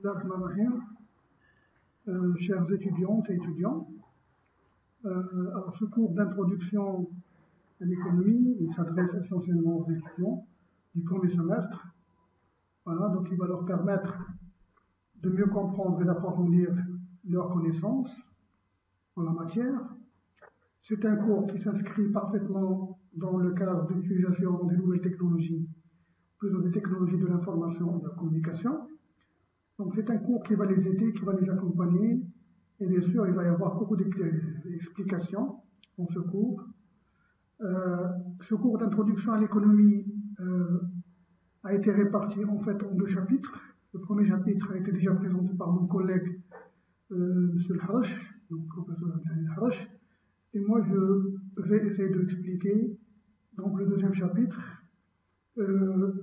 Bismillahirrahmanirrahim. Chers étudiantes et étudiants, alors ce cours d'introduction à l'économie, il s'adresse essentiellement aux étudiants du premier semestre. Voilà, donc il va leur permettre de mieux comprendre et d'approfondir leurs connaissances en la matière. C'est un cours qui s'inscrit parfaitement dans le cadre de l'utilisation des nouvelles technologies, plutôt des technologies de l'information et de la communication. Donc c'est un cours qui va les aider, qui va les accompagner, et bien sûr il va y avoir beaucoup d'explications dans ce cours. Ce cours d'introduction à l'économie a été réparti en fait en deux chapitres. Le premier chapitre a été déjà présenté par mon collègue M. El-Harash, donc professeur El-Harash, et moi je vais essayer de expliquer donc le deuxième chapitre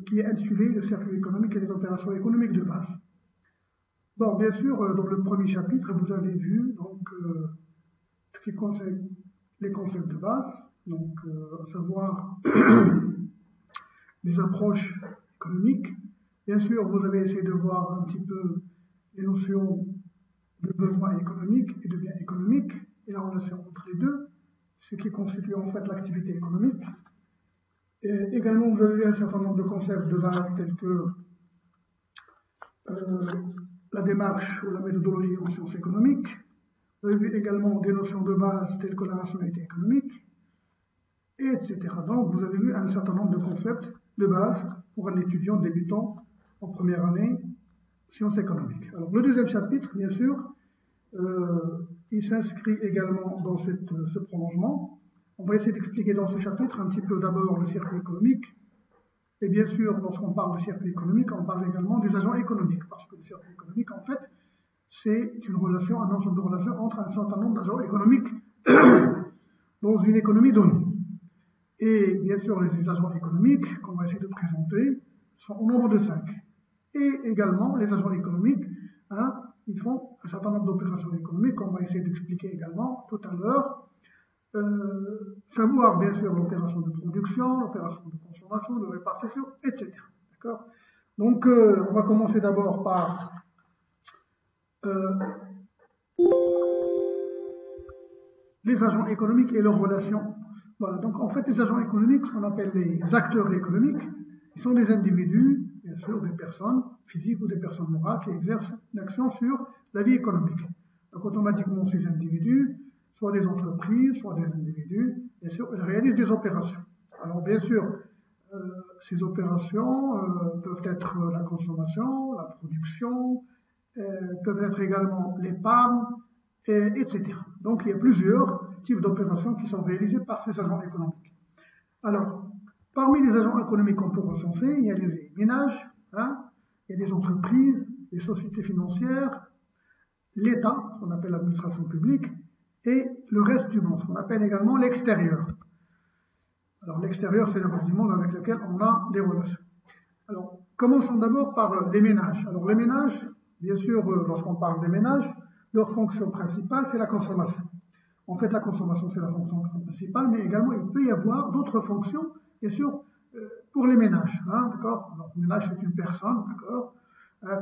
qui est intitulé le circuit économique et les opérations économiques de base. Bon, bien sûr, dans le premier chapitre, vous avez vu donc ce qui concerne les concepts de base, donc à savoir les approches économiques. Bien sûr, vous avez essayé de voir un petit peu les notions de besoin économique et de bien économique et la relation entre les deux, ce qui constitue en fait l'activité économique. Et également, vous avez vu un certain nombre de concepts de base tels que la démarche ou la méthodologie en sciences économiques. Vous avez vu également des notions de base telles que la rationalité économique, etc. Donc vous avez vu un certain nombre de concepts de base pour un étudiant débutant en première année sciences économiques. Alors le deuxième chapitre, bien sûr, il s'inscrit également dans ce prolongement. On va essayer d'expliquer dans ce chapitre un petit peu d'abord le circuit économique. Et bien sûr, lorsqu'on parle de circuit économique, on parle également des agents économiques, parce que le circuit économique, en fait, c'est une relation, un ensemble de relations entre un certain nombre d'agents économiques dans une économie donnée. Et bien sûr, les agents économiques qu'on va essayer de présenter sont au nombre de 5. Et également, les agents économiques, ils font un certain nombre d'opérations économiques qu'on va essayer d'expliquer également tout à l'heure. Savoir bien sûr l'opération de production, l'opération de consommation, de répartition, etc. D'accord ? Donc on va commencer d'abord par les agents économiques et leurs relations. Voilà, donc en fait les agents économiques, ce qu'on appelle les acteurs économiques, ils sont des individus, bien sûr des personnes physiques ou des personnes morales qui exercent une action sur la vie économique. Donc automatiquement ces individus, soit des entreprises, soit des individus, bien sûr, ils réalisent des opérations. Alors bien sûr, ces opérations peuvent être la consommation, la production, peuvent être également l'épargne, etc. Donc il y a plusieurs types d'opérations qui sont réalisées par ces agents économiques. Alors, parmi les agents économiques qu'on peut recenser, il y a les ménages, il y a les entreprises, les sociétés financières, l'État, qu'on appelle l'administration publique, et le reste du monde, ce qu'on appelle également l'extérieur. Alors l'extérieur, c'est le reste du monde avec lequel on a des relations. Alors, commençons d'abord par les ménages. Alors les ménages, bien sûr, lorsqu'on parle des ménages, leur fonction principale, c'est la consommation. En fait, la consommation, c'est la fonction principale, mais également, il peut y avoir d'autres fonctions, bien sûr, pour les ménages. D'accord ? Alors, le ménage, c'est une personne, d'accord,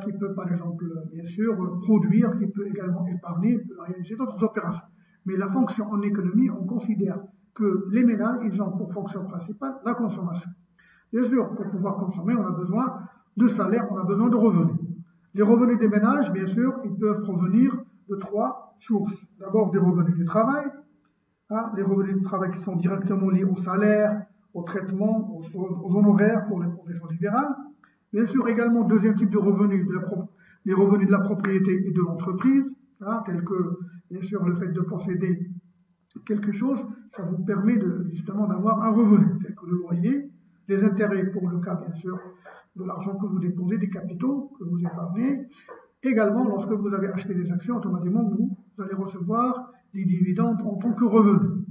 qui peut, par exemple, bien sûr, produire, qui peut également épargner, peut réaliser d'autres opérations. Mais la fonction en économie, on considère que les ménages, ils ont pour fonction principale la consommation. Bien sûr, pour pouvoir consommer, on a besoin de salaire, on a besoin de revenus. Les revenus des ménages, bien sûr, ils peuvent provenir de 3 sources. D'abord, des revenus du travail, les revenus du travail qui sont directement liés au salaire, au traitement, aux honoraires pour les professions libérales. Bien sûr, également, deuxième type de revenus, les revenus de la propriété et de l'entreprise, tels que, bien sûr, le fait de posséder quelque chose, ça vous permet justement d'avoir un revenu, tel que le loyer, les intérêts pour le cas, bien sûr, de l'argent que vous déposez, des capitaux que vous épargnez. Également, lorsque vous avez acheté des actions, automatiquement, vous allez recevoir des dividendes en tant que revenus.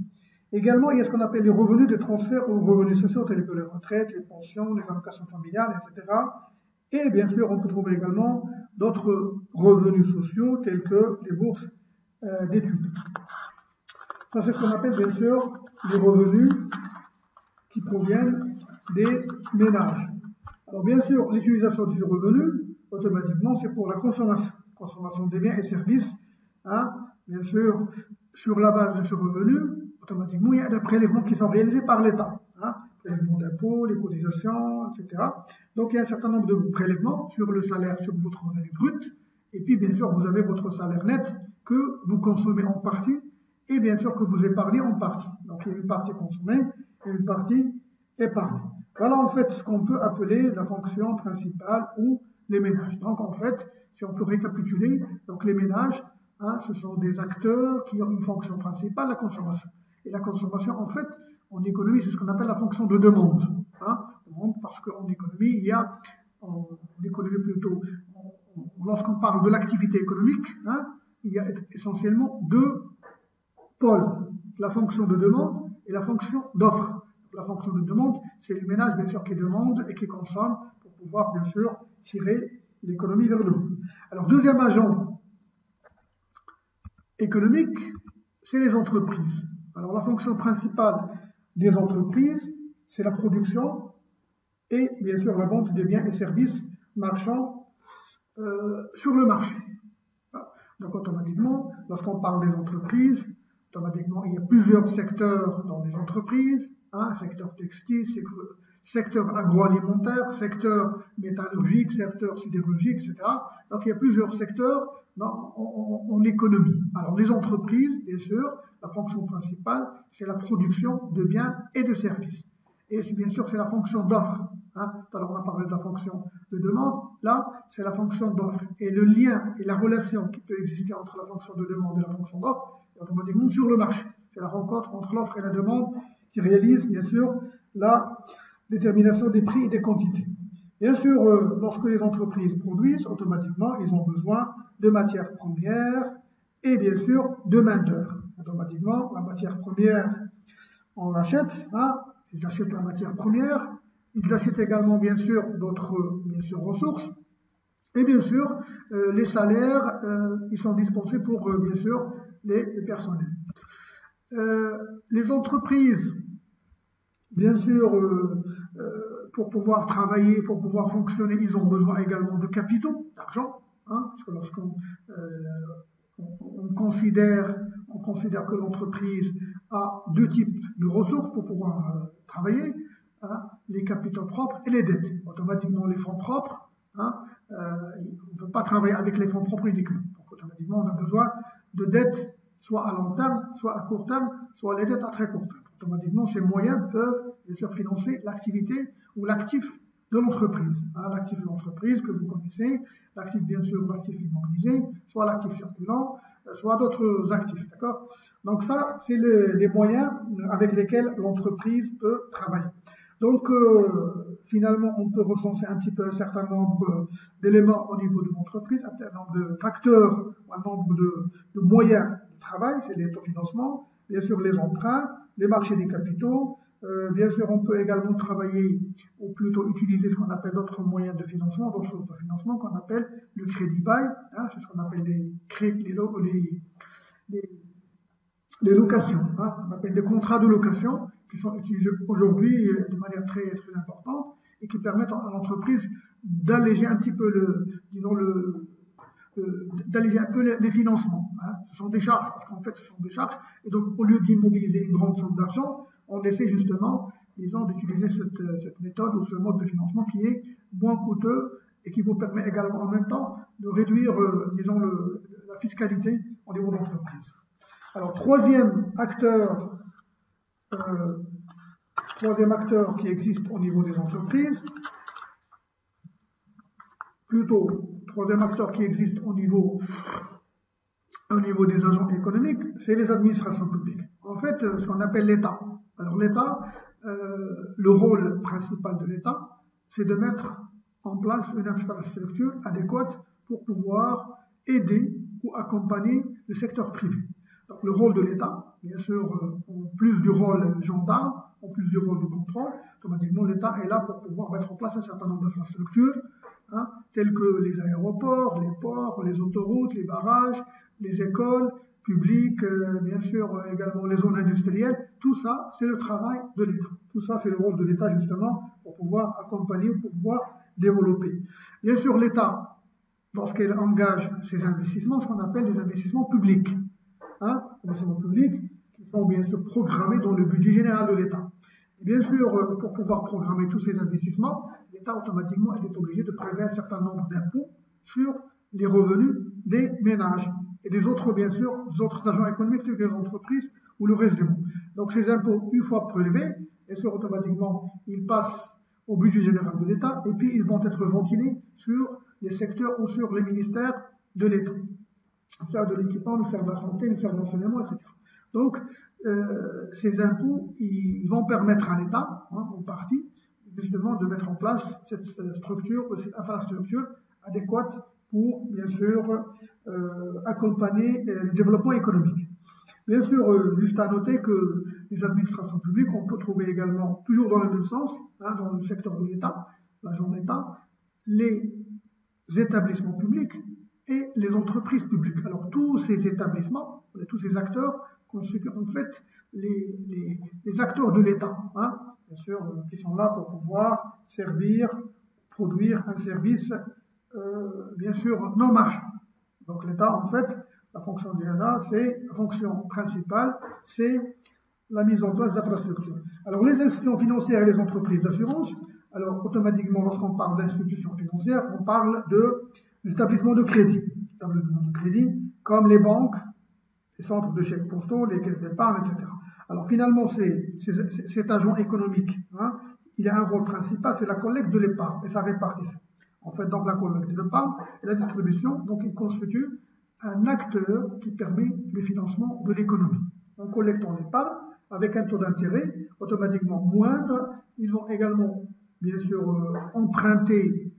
Également, il y a ce qu'on appelle les revenus de transfert aux revenus sociaux, tels que les retraites, les pensions, les allocations familiales, etc. Et bien sûr, on peut trouver également d'autres revenus sociaux, tels que les bourses d'études. Ça, c'est ce qu'on appelle, bien sûr, les revenus qui proviennent des ménages. Alors, bien sûr, l'utilisation de ces revenus, automatiquement, c'est pour la consommation des biens et services. Hein. Bien sûr, sur la base de ce revenu, automatiquement, il y a des prélèvements qui sont réalisés par l'État. Hein. Prélèvements d'impôts, les cotisations, etc. Donc, il y a un certain nombre de prélèvements sur le salaire, sur votre revenu brut. Et puis, bien sûr, vous avez votre salaire net que vous consommez en partie et bien sûr que vous épargnez en partie. Donc, il y a une partie consommée et une partie épargnée. Voilà en fait ce qu'on peut appeler la fonction principale ou les ménages. Donc, en fait, si on peut récapituler, donc les ménages, hein, ce sont des acteurs qui ont une fonction principale, la consommation. Et la consommation, en fait, en économie, c'est ce qu'on appelle la fonction de demande. Hein, parce qu'en économie, il y a, en économie plutôt, lorsqu'on parle de l'activité économique, hein, il y a essentiellement deux pôles, la fonction de demande et la fonction d'offre. La fonction de demande, c'est les ménages, bien sûr, qui demandent et qui consomment pour pouvoir, bien sûr, tirer l'économie vers le haut. Alors, deuxième agent économique, c'est les entreprises. Alors, la fonction principale des entreprises, c'est la production et, bien sûr, la vente des biens et services marchands sur le marché. Donc, automatiquement, lorsqu'on parle des entreprises, automatiquement, il y a plusieurs secteurs dans les entreprises, hein, secteur textile, secteur agroalimentaire, secteur métallurgique, secteur sidérurgique, etc. Donc, il y a plusieurs secteurs en économie. Alors, les entreprises, bien sûr, la fonction principale, c'est la production de biens et de services. Et bien sûr, c'est la fonction d'offre. Hein. Alors, on a parlé de la fonction de demande. Là, c'est la fonction d'offre. Et le lien et la relation qui peut exister entre la fonction de demande et la fonction d'offre, est automatiquement sur le marché. C'est la rencontre entre l'offre et la demande qui réalise, bien sûr, la détermination des prix et des quantités. Bien sûr, lorsque les entreprises produisent, automatiquement, ils ont besoin de matières premières et, bien sûr, de main-d'œuvre. Automatiquement, la matière première, on l'achète. Hein, ils achètent la matière première. Ils achètent également, bien sûr, d'autres ressources. Et bien sûr, les salaires, ils sont dispensés pour, bien sûr, les personnels. Les entreprises, bien sûr, pour pouvoir travailler, pour pouvoir fonctionner, ils ont besoin également de capitaux, d'argent. Hein, parce que lorsqu'on on considère que l'entreprise a deux types de ressources pour pouvoir travailler, hein, les capitaux propres et les dettes. Automatiquement, les fonds propres, hein, on ne peut pas travailler avec les fonds propres uniquement. Donc, automatiquement, on a besoin de dettes soit à long terme, soit à court terme, soit les dettes à très court terme. Automatiquement, ces moyens peuvent bien sûr financer l'activité ou l'actif de l'entreprise. Hein, l'actif de l'entreprise que vous connaissez, l'actif bien sûr, l'actif immobilisé, soit l'actif circulant, soit d'autres actifs. D'accord? Donc ça, c'est les moyens avec lesquels l'entreprise peut travailler. Donc, finalement, on peut recenser un petit peu un certain nombre d'éléments au niveau de l'entreprise, un certain nombre de facteurs, un nombre de moyens de travail, c'est l'autofinancement, bien sûr les emprunts, les marchés des capitaux, bien sûr on peut également travailler, ou plutôt utiliser ce qu'on appelle d'autres moyens de financement, d'autres sources de financement qu'on appelle le crédit bail, hein, c'est ce qu'on appelle les locations, hein, on appelle des contrats de location, qui sont utilisés aujourd'hui de manière très, très importante et qui permettent à l'entreprise d'alléger un petit peu d'alléger un peu les financements. Hein. Ce sont des charges, parce qu'en fait, ce sont des charges. Et donc, au lieu d'immobiliser une grande somme d'argent, on essaie justement, disons, d'utiliser cette méthode ou ce mode de financement qui est moins coûteux et qui vous permet également en même temps de réduire, disons, la fiscalité au niveau de l'entreprise. Alors, troisième acteur qui existe au niveau des entreprises, troisième acteur qui existe au niveau des agents économiques, c'est les administrations publiques. En fait, ce qu'on appelle l'État. Alors l'État, le rôle principal de l'État, c'est de mettre en place une infrastructure adéquate pour pouvoir aider ou accompagner le secteur privé. Donc le rôle de l'État, bien sûr, en plus du rôle gendarme, en plus du rôle de contrôle, automatiquement l'État est là pour pouvoir mettre en place un certain nombre d'infrastructures, hein, telles que les aéroports, les ports, les autoroutes, les barrages, les écoles publiques, bien sûr également les zones industrielles. Tout ça, c'est le travail de l'État. Tout ça, c'est le rôle de l'État justement pour pouvoir accompagner, pour pouvoir développer. Bien sûr, l'État, lorsqu'elle engage ses investissements, ce qu'on appelle des investissements publics. Investissements publics qui sont bien sûr programmés dans le budget général de l'État. Et bien sûr, pour pouvoir programmer tous ces investissements, l'État automatiquement est obligé de prélever un certain nombre d'impôts sur les revenus des ménages et des autres, bien sûr, des autres agents économiques, tels que les entreprises ou le reste du monde. Donc ces impôts, une fois prélevés, et sûr, automatiquement, ils passent au budget général de l'État et puis ils vont être ventilés sur les secteurs ou sur les ministères de l'État. Le ministère de l'équipement, le ministère de la santé, le ministère de l'enseignement, etc. Donc, ces impôts, ils vont permettre à l'État, en partie, justement, de mettre en place cette structure, cette infrastructure adéquate pour, bien sûr, accompagner le développement économique. Bien sûr, juste à noter que les administrations publiques, on peut trouver également, toujours dans le même sens, dans le secteur de l'État, l'agent d'État, les établissements publics et les entreprises publiques. Alors, tous ces établissements, tous ces acteurs constituent en fait les acteurs de l'État, bien sûr, qui sont là pour pouvoir servir, produire un service, bien sûr, non marchand. Donc, l'État, en fait, la fonction de l'État, c'est la fonction principale, c'est la mise en place d'infrastructures. Alors, les institutions financières et les entreprises d'assurance, alors, automatiquement, lorsqu'on parle d'institutions financières, on parle des établissements de crédit. Établissements de crédit, comme les banques, les centres de chèques postaux, les caisses d'épargne, etc. Alors, finalement, cet agent économique, il a un rôle principal, c'est la collecte de l'épargne et sa répartition. En fait, donc, la collecte de l'épargne et la distribution, donc, il constitue un acteur qui permet le financement de l'économie. En collectant l'épargne, avec un taux d'intérêt automatiquement moindre, ils vont également, bien sûr, emprunter,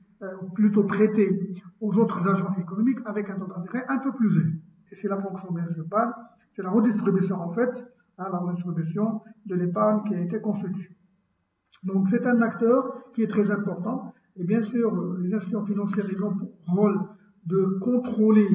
plutôt prêter aux autres agents économiques avec un taux d'intérêt un peu plus élevé. Et c'est la fonction principale, c'est la redistribution en fait, la redistribution de l'épargne qui a été constituée. Donc c'est un acteur qui est très important. Et bien sûr, les institutions financières, ils ont pour rôle de contrôler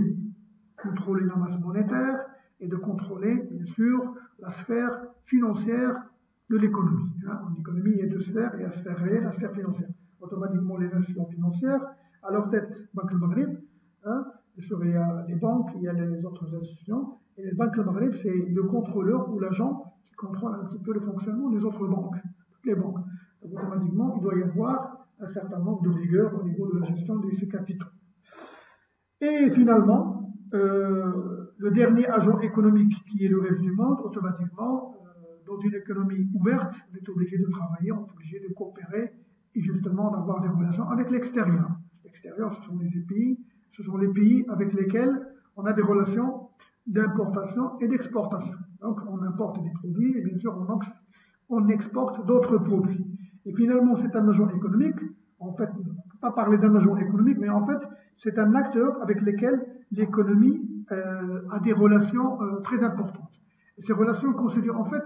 la masse monétaire et de contrôler, bien sûr, la sphère financière de l'économie. En économie, il y a deux sphères, il y a la sphère réelle et la sphère financière. Automatiquement, les institutions financières, à leur tête, Banque al Maghrib, bien sûr, il y a les banques, il y a les autres institutions, et les Banque al Maghrib, c'est le contrôleur ou l'agent qui contrôle un petit peu le fonctionnement des autres banques, toutes les banques. Donc, automatiquement, il doit y avoir un certain nombre de rigueur au niveau de la gestion de ces capitaux. Et finalement, le dernier agent économique qui est le reste du monde, automatiquement, dans une économie ouverte, on est obligé de travailler, on est obligé de coopérer et justement d'avoir des relations avec l'extérieur. L'extérieur, ce sont les pays avec lesquels on a des relations d'importation et d'exportation. Donc, on importe des produits et bien sûr, on exporte d'autres produits. Et finalement, c'est un agent économique. En fait, on ne peut pas parler d'un agent économique, mais en fait, c'est un acteur avec lequel l'économie a des relations très importantes. Et ces relations constituent en fait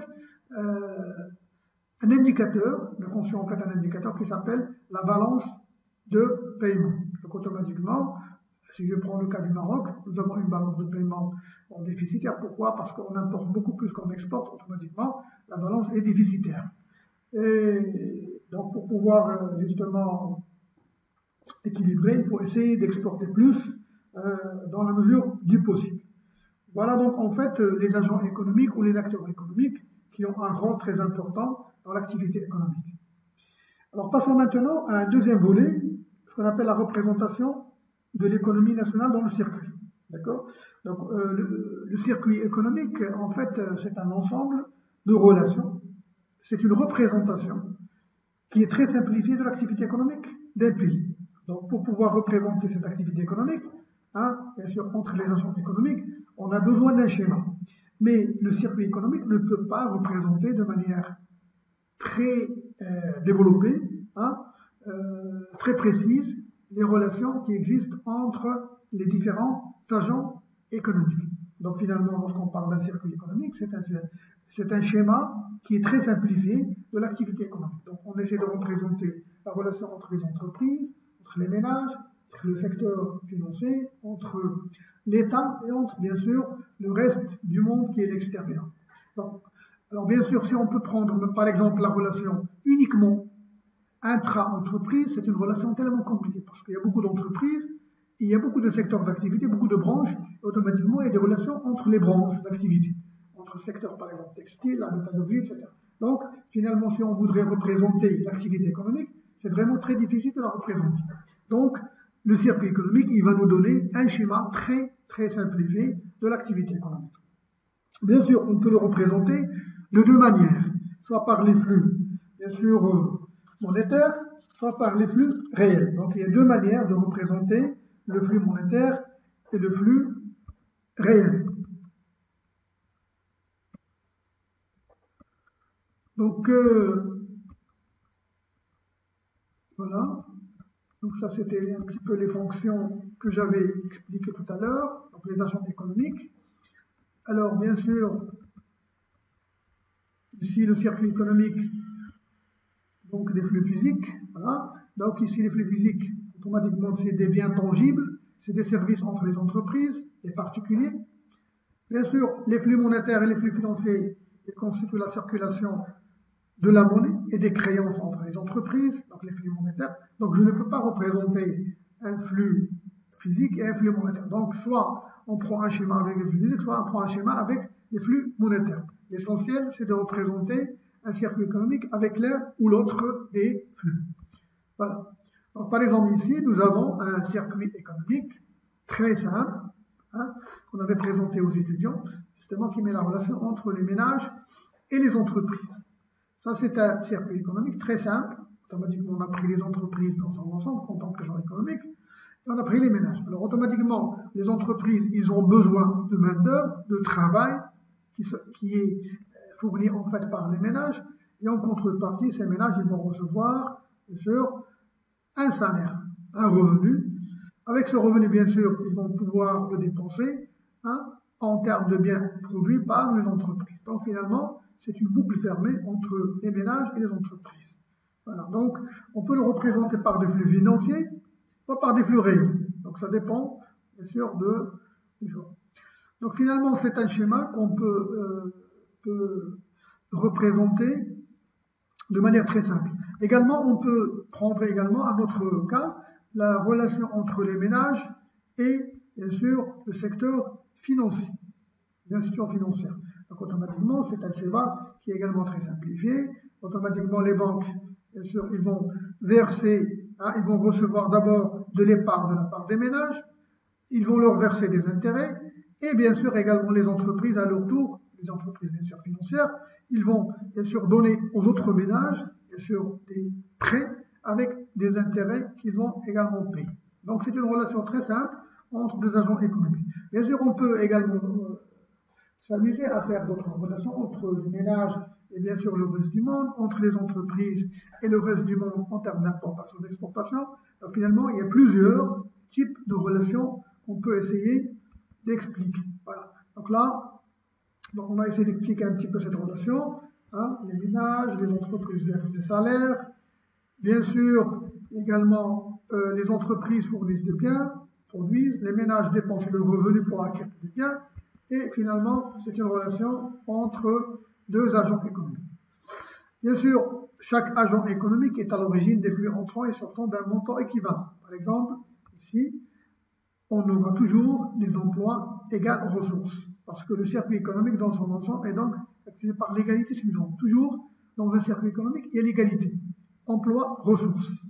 un indicateur, qui s'appelle la balance de paiement. Donc automatiquement, si je prends le cas du Maroc, nous avons une balance de paiement déficitaire. Pourquoi? Parce qu'on importe beaucoup plus qu'on exporte, automatiquement, la balance est déficitaire. Et donc pour pouvoir justement équilibrer, il faut essayer d'exporter plus dans la mesure du possible. Voilà donc en fait les agents économiques ou les acteurs économiques qui ont un rôle très important dans l'activité économique. Alors passons maintenant à un deuxième volet, ce qu'on appelle la représentation de l'économie nationale dans le circuit. D'accord? Donc le circuit économique, en fait, c'est un ensemble de relations. C'est une représentation qui est très simplifiée de l'activité économique d'un pays. Donc pour pouvoir représenter cette activité économique, bien sûr, entre les agents économiques, on a besoin d'un schéma. Mais le circuit économique ne peut pas représenter de manière très développée, très précise, les relations qui existent entre les différents agents économiques. Donc finalement, lorsqu'on parle d'un circuit économique, c'est un schéma qui est très simplifié de l'activité économique. Donc on essaie de représenter la relation entre les entreprises, entre les ménages, entre le secteur financier, entre l'État et entre, bien sûr, le reste du monde qui est l'extérieur. Donc, alors bien sûr, si on peut prendre par exemple la relation uniquement intra-entreprise, c'est une relation tellement compliquée parce qu'il y a beaucoup d'entreprises il y a beaucoup de secteurs d'activité, beaucoup de branches, et automatiquement, il y a des relations entre les branches d'activité, entre secteurs, par exemple, textile, la métallurgie, etc. Donc, finalement, si on voudrait représenter l'activité économique, c'est vraiment très difficile de la représenter. Donc, le circuit économique, il va nous donner un schéma très, très simplifié de l'activité économique. Bien sûr, on peut le représenter de deux manières, soit par les flux, bien sûr, monétaires, soit par les flux réels. Donc, il y a deux manières de représenter le flux monétaire et le flux réel. Donc, voilà. Donc, ça, c'était un petit peu les fonctions que j'avais expliquées tout à l'heure, donc les agents économiques. Alors, bien sûr, ici, le circuit économique, donc les flux physiques, voilà. Donc, ici, les flux physiques, automatiquement, c'est des biens tangibles, c'est des services entre les entreprises, les particuliers. Bien sûr, les flux monétaires et les flux financiers, ils constituent la circulation de la monnaie et des créances entre les entreprises, donc les flux monétaires. Donc, je ne peux pas représenter un flux physique et un flux monétaire. Donc, soit on prend un schéma avec les flux physiques, soit on prend un schéma avec les flux monétaires. L'essentiel, c'est de représenter un circuit économique avec l'un ou l'autre des flux. Voilà. Donc, par exemple, ici, nous avons un circuit économique très simple, qu'on avait présenté aux étudiants, justement, qui met la relation entre les ménages et les entreprises. Ça, c'est un circuit économique très simple. Automatiquement, on a pris les entreprises dans son ensemble, en tant qu'agent économique, et on a pris les ménages. Alors, automatiquement, les entreprises, ils ont besoin de main-d'œuvre, de travail, qui est fourni en fait par les ménages, et en contrepartie, ces ménages, ils vont recevoir, bien sûr, un salaire, un revenu. Avec ce revenu, bien sûr, ils vont pouvoir le dépenser en termes de biens produits par les entreprises. Donc, finalement, c'est une boucle fermée entre les ménages et les entreprises. Voilà. Donc, on peut le représenter par des flux financiers, pas par des flux réels. Donc, ça dépend, bien sûr, du genre. Donc, finalement, c'est un schéma qu'on peut représenter de manière très simple. Également, on peut prendre également un autre cas, la relation entre les ménages et, bien sûr, le secteur financier, l'institution financière. Donc, automatiquement, c'est un schéma qui est également très simplifié. Automatiquement, les banques, bien sûr, ils vont verser, ils vont recevoir d'abord de l'épargne de la part des ménages, ils vont leur verser des intérêts, et bien sûr, également les entreprises, à leur tour, les entreprises, bien sûr, financières, ils vont, bien sûr, donner aux autres ménages, bien sûr, des prêts avec des intérêts qu'ils vont également payer. Donc, c'est une relation très simple entre deux agents économiques. Bien sûr, on peut également s'amuser à faire d'autres relations entre les ménages et bien sûr le reste du monde, entre les entreprises et le reste du monde en termes d'importation et d'exportation. Donc, finalement, il y a plusieurs types de relations qu'on peut essayer d'expliquer. Voilà. Donc là, on a essayé d'expliquer un petit peu cette relation. Les ménages, les entreprises versent des salaires. Bien sûr, également, les entreprises fournissent des biens, produisent, les ménages dépensent le revenu pour acquérir des biens, et finalement, c'est une relation entre deux agents économiques. Bien sûr, chaque agent économique est à l'origine des flux entrants et sortants d'un montant équivalent. Par exemple, ici, on aura toujours des emplois égaux ressources, parce que le circuit économique dans son ensemble est donc activé par l'égalité suivante. Toujours, dans un circuit économique, il y a l'égalité. Emploi, ressources.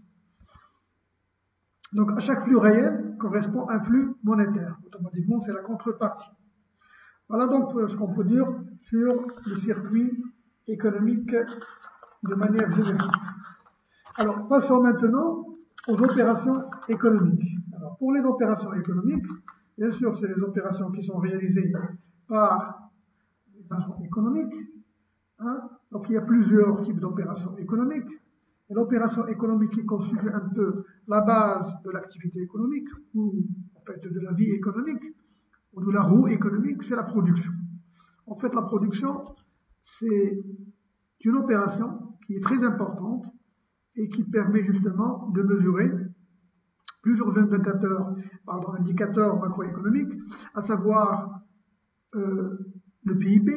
Donc, à chaque flux réel correspond un flux monétaire. Automatiquement, c'est la contrepartie. Voilà donc ce qu'on peut dire sur le circuit économique de manière générale. Alors, passons maintenant aux opérations économiques. Alors, pour les opérations économiques, bien sûr, c'est les opérations qui sont réalisées par les agents économiques. Donc, il y a plusieurs types d'opérations économiques. Et l'opération économique qui constitue un peu la base de l'activité économique, ou en fait de la vie économique, ou de la roue économique, c'est la production. En fait, la production, c'est une opération qui est très importante et qui permet justement de mesurer plusieurs indicateurs macroéconomiques, à savoir le PIB,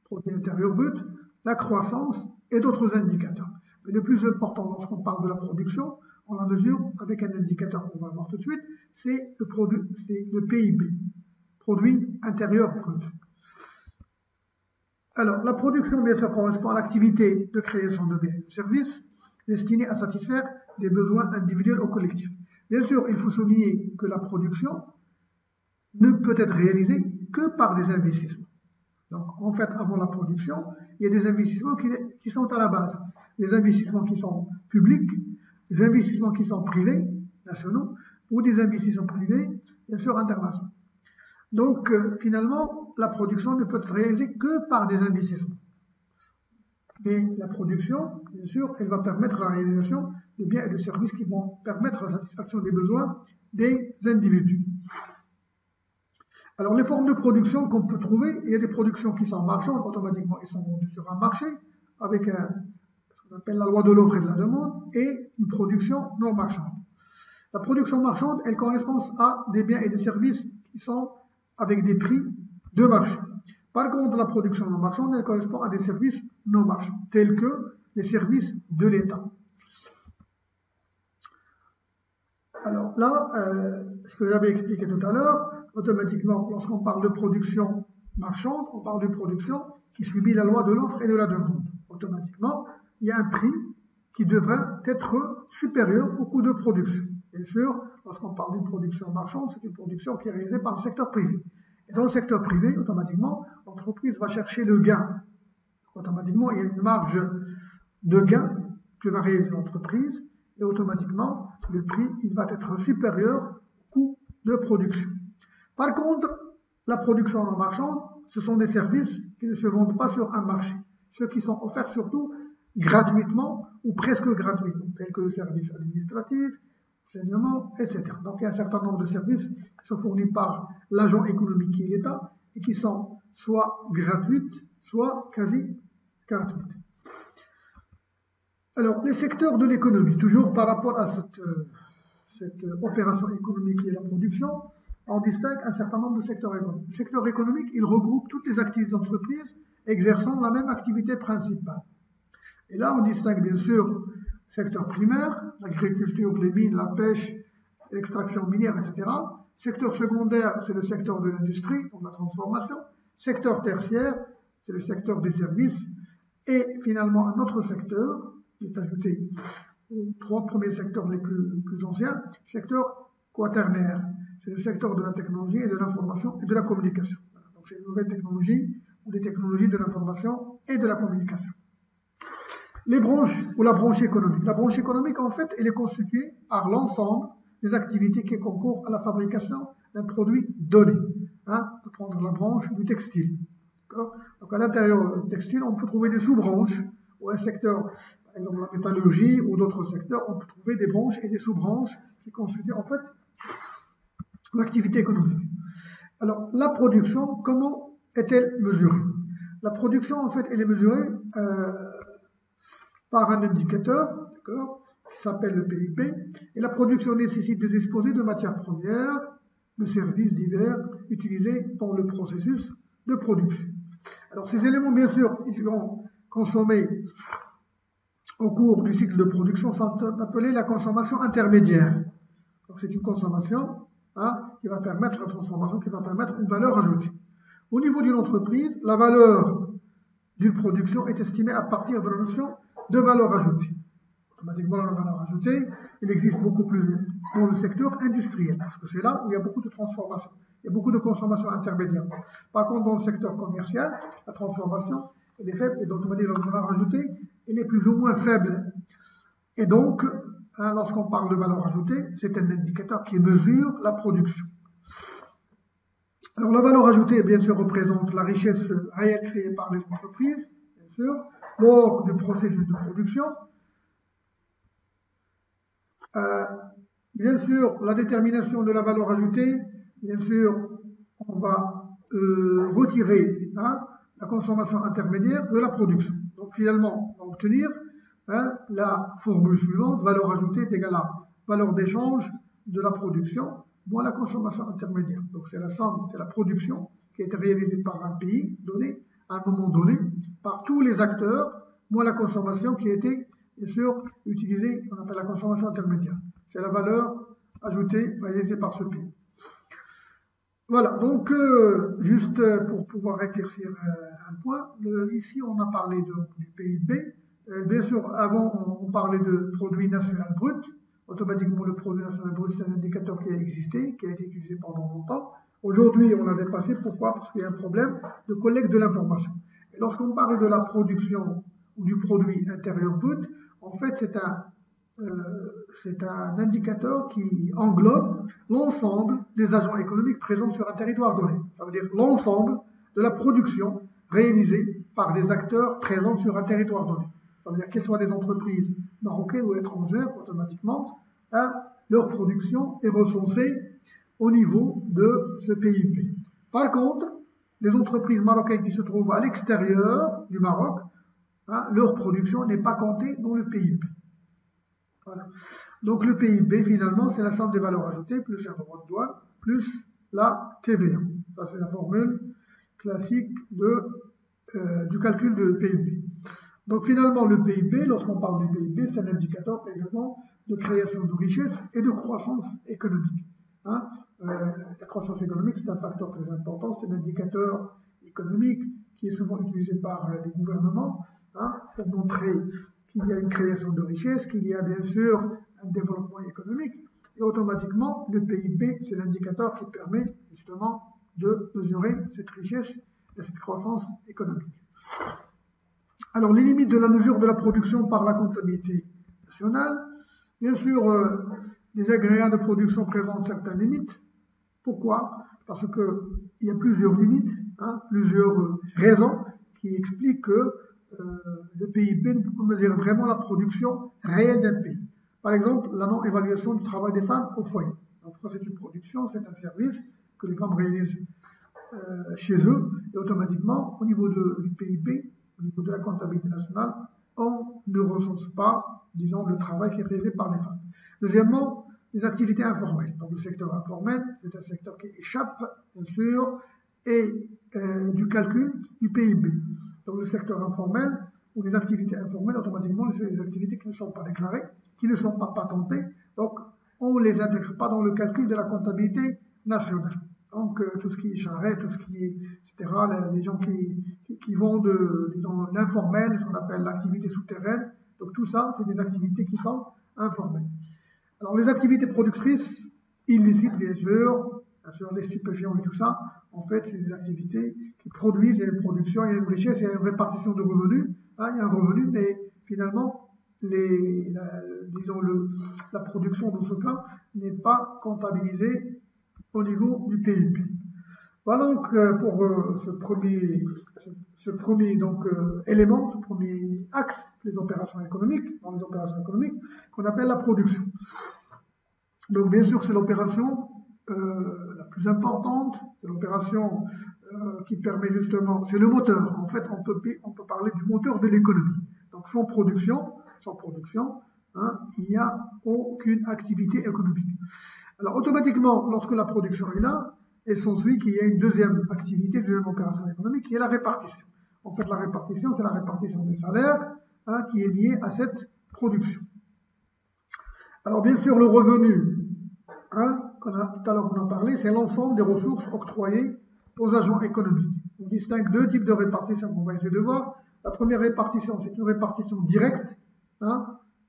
produit intérieur brut, la croissance et d'autres indicateurs. Mais le plus important lorsqu'on parle de la production, on la mesure avec un indicateur qu'on va voir tout de suite, c'est le PIB, produit intérieur brut. Alors, la production, bien sûr, correspond à l'activité de création de biens et de services destinée à satisfaire des besoins individuels ou collectifs. Bien sûr, il faut souligner que la production ne peut être réalisée que par des investissements. Donc, en fait, avant la production, il y a des investissements qui sont à la base. Des investissements qui sont publics, des investissements qui sont privés, nationaux, ou des investissements privés, bien sûr, internationaux. Donc, finalement, la production ne peut être réalisée que par des investissements. Mais la production, bien sûr, elle va permettre la réalisation de biens et de services qui vont permettre la satisfaction des besoins des individus. Alors, les formes de production qu'on peut trouver, il y a des productions qui sont marchandes, automatiquement, ils sont vendus sur un marché, avec ce qu'on appelle la loi de l'offre et de la demande, et une production non marchande. La production marchande, elle correspond à des biens et des services qui sont avec des prix de marché. Par contre, la production non marchande, elle correspond à des services non marchands, tels que les services de l'État. Alors là, ce que j'avais expliqué tout à l'heure, automatiquement, lorsqu'on parle de production marchande, on parle de production qui subit la loi de l'offre et de la demande. Automatiquement, il y a un prix qui devrait être supérieur au coût de production. Bien sûr, lorsqu'on parle d'une production marchande, c'est une production qui est réalisée par le secteur privé. Et dans le secteur privé, automatiquement, l'entreprise va chercher le gain. Automatiquement, il y a une marge de gain que va réaliser l'entreprise et automatiquement, le prix il va être supérieur au coût de production. Par contre, la production non marchande, ce sont des services qui ne se vendent pas sur un marché. Ceux qui sont offerts surtout gratuitement ou presque gratuitement, tels que le service administratif, enseignement, etc. Donc il y a un certain nombre de services qui sont fournis par l'agent économique qui est l'État et qui sont soit gratuites, soit quasi gratuites. Alors, les secteurs de l'économie, toujours par rapport à cette opération économique qui est la production, on distingue un certain nombre de secteurs économiques. Le secteur économique, il regroupe toutes les activités d'entreprise exerçant la même activité principale. Et là, on distingue bien sûr le secteur primaire, l'agriculture, les mines, la pêche, l'extraction minière, etc. Secteur secondaire, c'est le secteur de l'industrie, donc la transformation. Secteur tertiaire, c'est le secteur des services. Et finalement, un autre secteur, qui est ajouté aux trois premiers secteurs les plus anciens, secteur quaternaire. C'est le secteur de la technologie et de l'information et de la communication. Donc c'est une nouvelle technologie ou des technologies de l'information et de la communication. Les branches ou la branche économique. La branche économique, en fait, elle est constituée par l'ensemble des activités qui concourent à la fabrication d'un produit donné. On peut prendre la branche du textile. Donc à l'intérieur du textile, on peut trouver des sous-branches ou un secteur, par exemple la métallurgie ou d'autres secteurs, on peut trouver des branches et des sous-branches qui constituent en fait l'activité économique. Alors la production, comment est-elle mesurée? La production, en fait, elle est mesurée par un indicateur, d'accord, qui s'appelle le PIB, et la production nécessite de disposer de matières premières, de services divers utilisés dans le processus de production. Alors ces éléments, bien sûr, ils vont consommer au cours du cycle de production sont appelés la consommation intermédiaire. Donc c'est une consommation qui va permettre la transformation, qui va permettre une valeur ajoutée. Au niveau d'une entreprise, la valeur d'une production est estimée à partir de la notion de valeur ajoutée. Automatiquement, la valeur ajoutée, il existe beaucoup plus dans le secteur industriel, parce que c'est là où il y a beaucoup de transformation, il y a beaucoup de consommation intermédiaire. Par contre, dans le secteur commercial, la transformation, elle est faible, et donc, on va dire, la valeur ajoutée, elle est plus ou moins faible. Et donc, lorsqu'on parle de valeur ajoutée, c'est un indicateur qui mesure la production. Alors, la valeur ajoutée, bien sûr, représente la richesse réelle créée par les entreprises, bien sûr, lors du processus de production. Bien sûr, la détermination de la valeur ajoutée, bien sûr, on va retirer la consommation intermédiaire de la production. Donc finalement, on va obtenir la formule suivante, valeur ajoutée est égale à valeur d'échange de la production moins la consommation intermédiaire. Donc c'est la somme, c'est la production qui a été réalisée par un pays donné, à un moment donné, par tous les acteurs, moins la consommation qui a été bien sûr, utiliser ce qu'on appelle la consommation intermédiaire. C'est la valeur ajoutée réalisée par ce pays. Voilà, donc juste pour pouvoir éclaircir un point, ici on a parlé du PIB. Bien sûr, avant on parlait de produit national brut. Automatiquement, le produit national brut, c'est un indicateur qui a existé, qui a été utilisé pendant longtemps. Aujourd'hui, on l'a dépassé. Pourquoi? Parce qu'il y a un problème de collecte de l'information. Et lorsqu'on parle de la production ou du produit intérieur brut, en fait, c'est un indicateur qui englobe l'ensemble des agents économiques présents sur un territoire donné. Ça veut dire l'ensemble de la production réalisée par des acteurs présents sur un territoire donné. Ça veut dire qu'elles soient des entreprises marocaines ou étrangères, automatiquement, leur production est recensée au niveau de ce PIB. Par contre, les entreprises marocaines qui se trouvent à l'extérieur du Maroc, leur production n'est pas comptée dans le PIB. Voilà. Donc le PIB, finalement, c'est la somme des valeurs ajoutées, plus un droit de douane, plus la TVA. Ça, c'est la formule classique du calcul de PIB. Donc finalement, le PIB, lorsqu'on parle du PIB, c'est un indicateur également de création de richesse et de croissance économique. La croissance économique, c'est un facteur très important, c'est un indicateur économique qui est souvent utilisé par les gouvernements pour montrer qu'il y a une création de richesse, qu'il y a bien sûr un développement économique, et automatiquement, le PIB, c'est l'indicateur qui permet justement de mesurer cette richesse et cette croissance économique. Alors, les limites de la mesure de la production par la comptabilité nationale, bien sûr, les agrégats de production présentent certaines limites. Pourquoi? Parce qu'il y a plusieurs limites, plusieurs raisons qui expliquent que le PIB ne peut pas mesurer vraiment la production réelle d'un pays. Par exemple, la non-évaluation du travail des femmes au foyer. Donc, c'est une production, c'est un service que les femmes réalisent chez eux, et automatiquement, au niveau du PIB, au niveau de la comptabilité nationale, on ne recense pas, disons, le travail qui est réalisé par les femmes. Deuxièmement, les activités informelles. Donc, le secteur informel, c'est un secteur qui échappe, bien sûr, et du calcul du PIB. Donc, le secteur informel ou les activités informelles, automatiquement, c'est des activités qui ne sont pas déclarées, qui ne sont pas patentées. Donc, on ne les intègre pas dans le calcul de la comptabilité nationale. Donc, tout ce qui est charret, tout ce qui est, etc., les gens qui vont de l'informel, ce qu'on appelle l'activité souterraine. Donc, tout ça, c'est des activités qui sont informelles. Alors, les activités productrices, illicites, bien sûr, les stupéfiants et tout ça, en fait, c'est des activités qui produisent, il y a une production, il y a une richesse, il y a une répartition de revenus, il y a un revenu, mais finalement, la production dans ce cas n'est pas comptabilisée au niveau du PIB. Voilà donc pour ce premier élément, ce premier axe des opérations économiques, dans les opérations économiques, qu'on appelle la production. Donc bien sûr, c'est l'opération la plus importante, c'est l'opération qui permet justement, c'est le moteur. En fait, on peut parler du moteur de l'économie. Donc sans production, il n'y a aucune activité économique. Alors automatiquement, lorsque la production est là, il s'ensuit qu'il y a une deuxième activité, une deuxième opération économique, qui est la répartition. En fait, la répartition, c'est la répartition des salaires qui est liée à cette production. Alors bien sûr, le revenu, tout à l'heure on en parlait, c'est l'ensemble des ressources octroyées aux agents économiques. On distingue deux types de répartition qu'on va essayer de voir. La première répartition, c'est une répartition directe,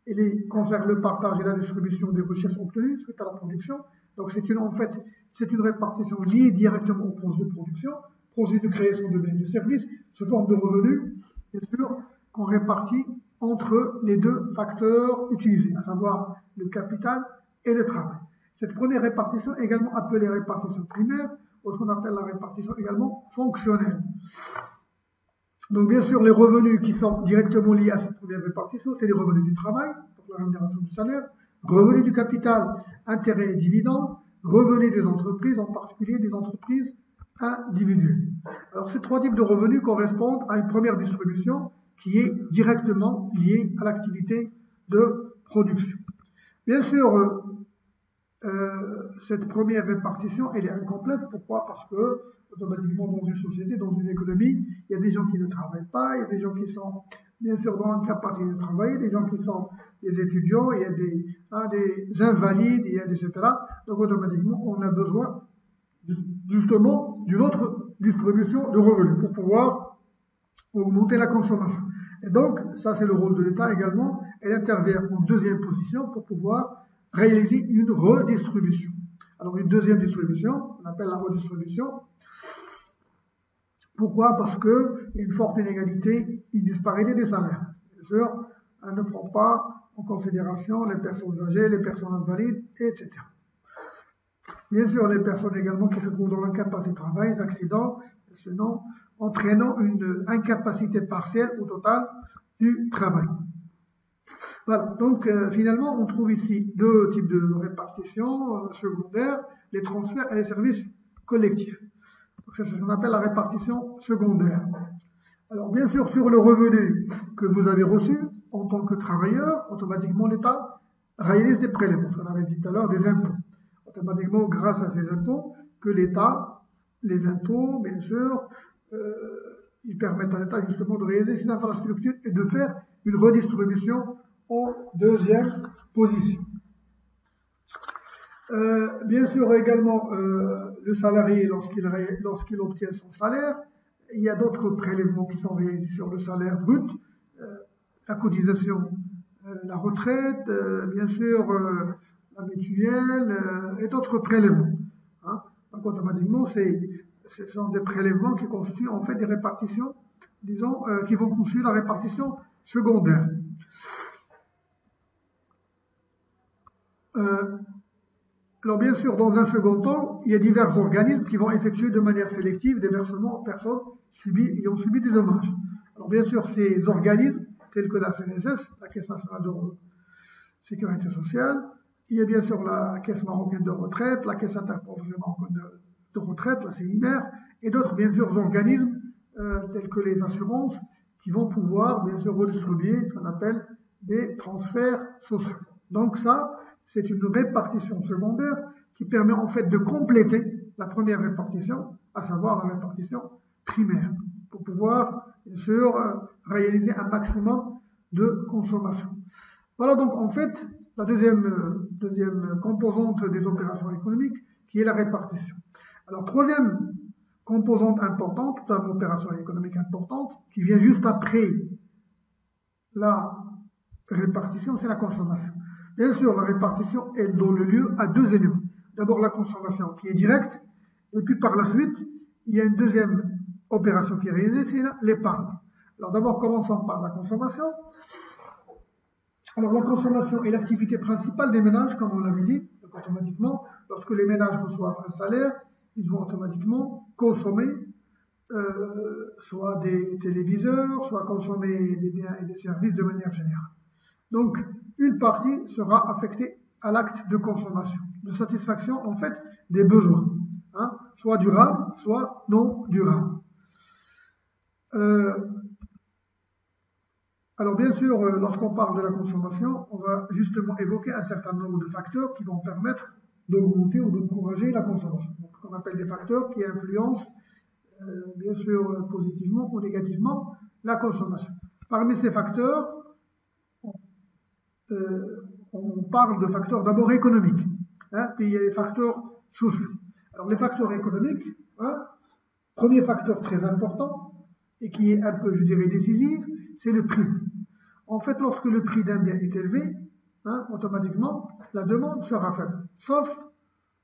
elle concerne le partage et la distribution des richesses obtenues suite à la production. Donc c'est une répartition liée directement au processus de production, processus de création de biens et de services, sous forme de revenus, bien sûr, qu'on répartit entre les deux facteurs utilisés, à savoir le capital et le travail. Cette première répartition est également appelée répartition primaire, ou ce qu'on appelle la répartition également fonctionnelle. Donc bien sûr, les revenus qui sont directement liés à cette première répartition, c'est les revenus du travail, donc la rémunération du salaire, revenus du capital, intérêts et dividendes, revenus des entreprises, en particulier des entreprises individuelles. Alors ces trois types de revenus correspondent à une première distribution qui est directement liée à l'activité de production. Bien sûr, cette première répartition, elle est incomplète. Pourquoi? Parce que automatiquement, dans une société, dans une économie, il y a des gens qui ne travaillent pas, il y a des gens qui sont bien sûr dans l'incapacité de travailler, des gens qui sont des étudiants, il y a des invalides, il y a des etc. Donc automatiquement, on a besoin justement d'une autre distribution de revenus pour pouvoir augmenter la consommation. Et donc, ça c'est le rôle de l'État également, elle intervient en deuxième position pour pouvoir réaliser une redistribution. Alors une deuxième distribution, on appelle la redistribution. Pourquoi? Parce qu'il y a une forte inégalité, une disparité des salaires. Bien sûr, elle ne prend pas en considération les personnes âgées, les personnes invalides, etc. Bien sûr, les personnes également qui se trouvent dans l'incapacité de travail, les accidents, sinon entraînant une incapacité partielle ou totale du travail. Voilà, donc finalement, on trouve ici deux types de répartition secondaire, les transferts et les services collectifs. C'est ce qu'on appelle la répartition secondaire. Alors bien sûr, sur le revenu que vous avez reçu en tant que travailleur, automatiquement l'État réalise des prélèvements, on avait dit tout à l'heure, des impôts. Automatiquement, grâce à ces impôts, que l'État, les impôts, bien sûr, ils permettent à l'État justement de réaliser ces infrastructures et de faire une redistribution en deuxième position. Bien sûr également le salarié lorsqu'il obtient son salaire, il y a d'autres prélèvements qui sont réalisés sur le salaire brut, la cotisation, la retraite, bien sûr la mutuelle et d'autres prélèvements. Hein. Donc automatiquement ce sont des prélèvements qui constituent en fait des répartitions, disons, qui vont constituer la répartition secondaire. Alors bien sûr, dans un second temps, il y a divers organismes qui vont effectuer de manière sélective des versements aux personnes ayant subi des dommages. Alors bien sûr, ces organismes, tels que la CNSS, la Caisse nationale de sécurité sociale, il y a bien sûr la Caisse marocaine de retraite, la Caisse interprofessionnelle marocaine de retraite, la CIMER, et d'autres bien sûr organismes tels que les assurances qui vont pouvoir bien sûr redistribuer ce qu'on appelle des transferts sociaux. Donc ça, c'est une répartition secondaire qui permet en fait de compléter la première répartition, à savoir la répartition primaire, pour pouvoir bien sûr réaliser un maximum de consommation. Voilà donc en fait la deuxième composante des opérations économiques qui est la répartition. Alors troisième composante importante, une opération économique importante, qui vient juste après la répartition, c'est la consommation. Bien sûr, la répartition, elle donne lieu à deux éléments. D'abord, la consommation qui est directe, et puis par la suite, il y a une deuxième opération qui est réalisée, c'est l'épargne. Alors d'abord, commençons par la consommation. Alors la consommation est l'activité principale des ménages, comme on l'avait dit. Donc automatiquement, lorsque les ménages reçoivent un salaire, ils vont automatiquement consommer soit des téléviseurs, soit consommer des biens et des services de manière générale. Donc, une partie sera affectée à l'acte de consommation, de satisfaction en fait des besoins, hein, soit durables, soit non durables. Alors bien sûr, lorsqu'on parle de la consommation, on va justement évoquer un certain nombre de facteurs qui vont permettre d'augmenter ou d'encourager la consommation. Donc, on appelle des facteurs qui influencent bien sûr positivement ou négativement la consommation. Parmi ces facteurs, on parle de facteurs d'abord économiques, hein, puis il y a les facteurs sociaux. Alors les facteurs économiques, hein, premier facteur très important et qui est un peu, je dirais, décisif, c'est le prix. En fait, lorsque le prix d'un bien est élevé, hein, automatiquement, la demande sera faible, sauf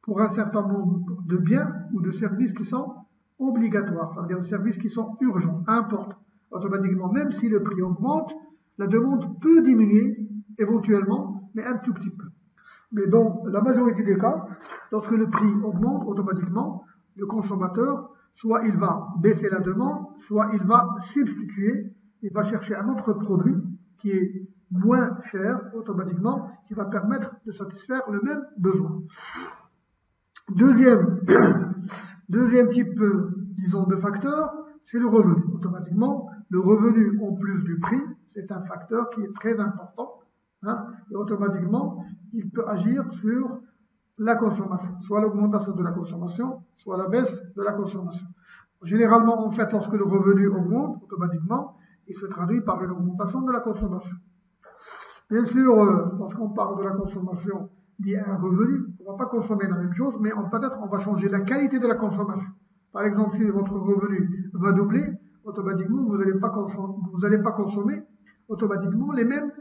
pour un certain nombre de biens ou de services qui sont obligatoires, c'est-à-dire des services qui sont urgents, importants. Automatiquement, même si le prix augmente, la demande peut diminuer éventuellement, mais un tout petit peu. Mais dans la majorité des cas, lorsque le prix augmente, automatiquement, le consommateur, soit il va baisser la demande, soit il va substituer, il va chercher un autre produit qui est moins cher, automatiquement, qui va permettre de satisfaire le même besoin. Deuxième type, disons, de facteur, c'est le revenu. Automatiquement, le revenu en plus du prix, c'est un facteur qui est très important, hein, et automatiquement, il peut agir sur la consommation, soit l'augmentation de la consommation, soit la baisse de la consommation. Généralement, en fait, lorsque le revenu augmente, automatiquement, il se traduit par une augmentation de la consommation. Bien sûr, lorsqu'on parle de la consommation liée à un revenu, on ne va pas consommer la même chose, mais peut-être on va changer la qualité de la consommation. Par exemple, si votre revenu va doubler, automatiquement, vous n'allez pas consommer automatiquement les mêmes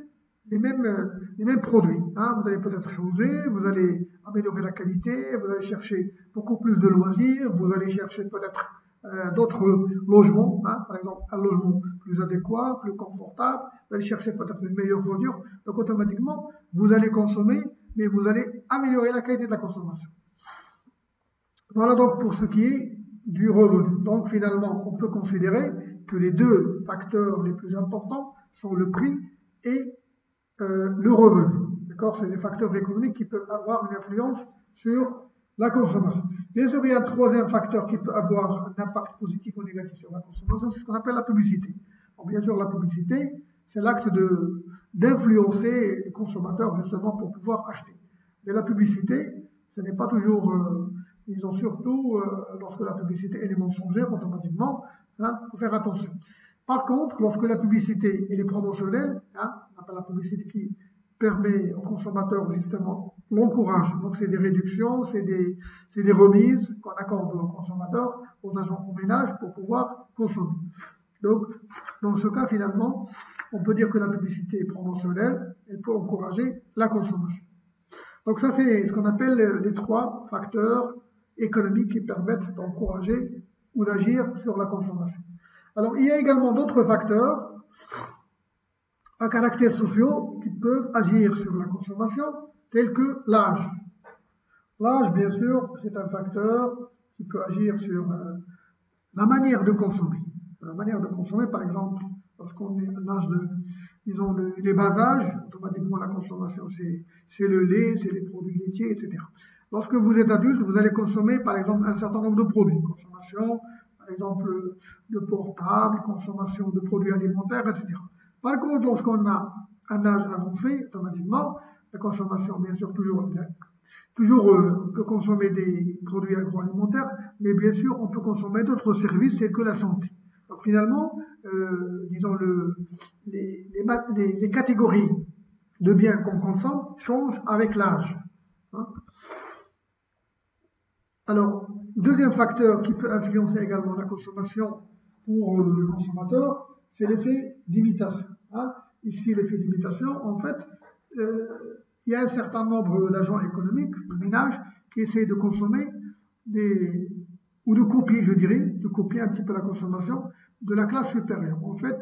produits. Hein. Vous allez peut-être changer, vous allez améliorer la qualité, vous allez chercher beaucoup plus de loisirs, vous allez chercher peut-être d'autres logements, hein, par exemple un logement plus adéquat, plus confortable, vous allez chercher peut-être une meilleure voiture, donc automatiquement vous allez consommer, mais vous allez améliorer la qualité de la consommation. Voilà donc pour ce qui est du revenu. Donc finalement on peut considérer que les deux facteurs les plus importants sont le prix et le revenu. D'accord? C'est des facteurs économiques qui peuvent avoir une influence sur la consommation. Bien sûr, il y a un troisième facteur qui peut avoir un impact positif ou négatif sur la consommation, c'est ce qu'on appelle la publicité. Bon, bien sûr, la publicité, c'est l'acte d'influencer les consommateurs justement pour pouvoir acheter. Mais la publicité, ce n'est pas toujours, disons surtout lorsque la publicité elle est mensongère automatiquement, hein, faut faire attention. Par contre, lorsque la publicité elle est promotionnelle, hein, on appelle la publicité qui permet aux consommateurs justement l'encourage. Donc c'est des réductions, c'est des remises qu'on accorde aux consommateurs, aux agents au ménage pour pouvoir consommer. Donc dans ce cas finalement, on peut dire que la publicité promotionnelle, elle peut encourager la consommation. Donc ça c'est ce qu'on appelle les trois facteurs économiques qui permettent d'encourager ou d'agir sur la consommation. Alors il y a également d'autres facteurs à caractère sociaux qui peuvent agir sur la consommation, tels que l'âge. L'âge, bien sûr, c'est un facteur qui peut agir sur la manière de consommer. La manière de consommer, par exemple, lorsqu'on est à l'âge de, disons, les bas âges, automatiquement la consommation, c'est le lait, c'est les produits laitiers, etc. Lorsque vous êtes adulte, vous allez consommer, par exemple, un certain nombre de produits. Consommation, par exemple, de portables, consommation de produits alimentaires, etc. Par contre, lorsqu'on a un âge avancé, automatiquement, la consommation, bien sûr, toujours on peut consommer des produits agroalimentaires, mais bien sûr, on peut consommer d'autres services tels que la santé. Donc finalement, disons, les catégories de biens qu'on consomme changent avec l'âge. Hein. Alors, deuxième facteur qui peut influencer également la consommation pour le consommateur, c'est l'effet d'imitation. Hein. Ici, l'effet d'imitation, en fait, il y a un certain nombre d'agents économiques, de ménages, qui essayent de consommer ou de copier, je dirais, de copier un petit peu la consommation de la classe supérieure. En fait,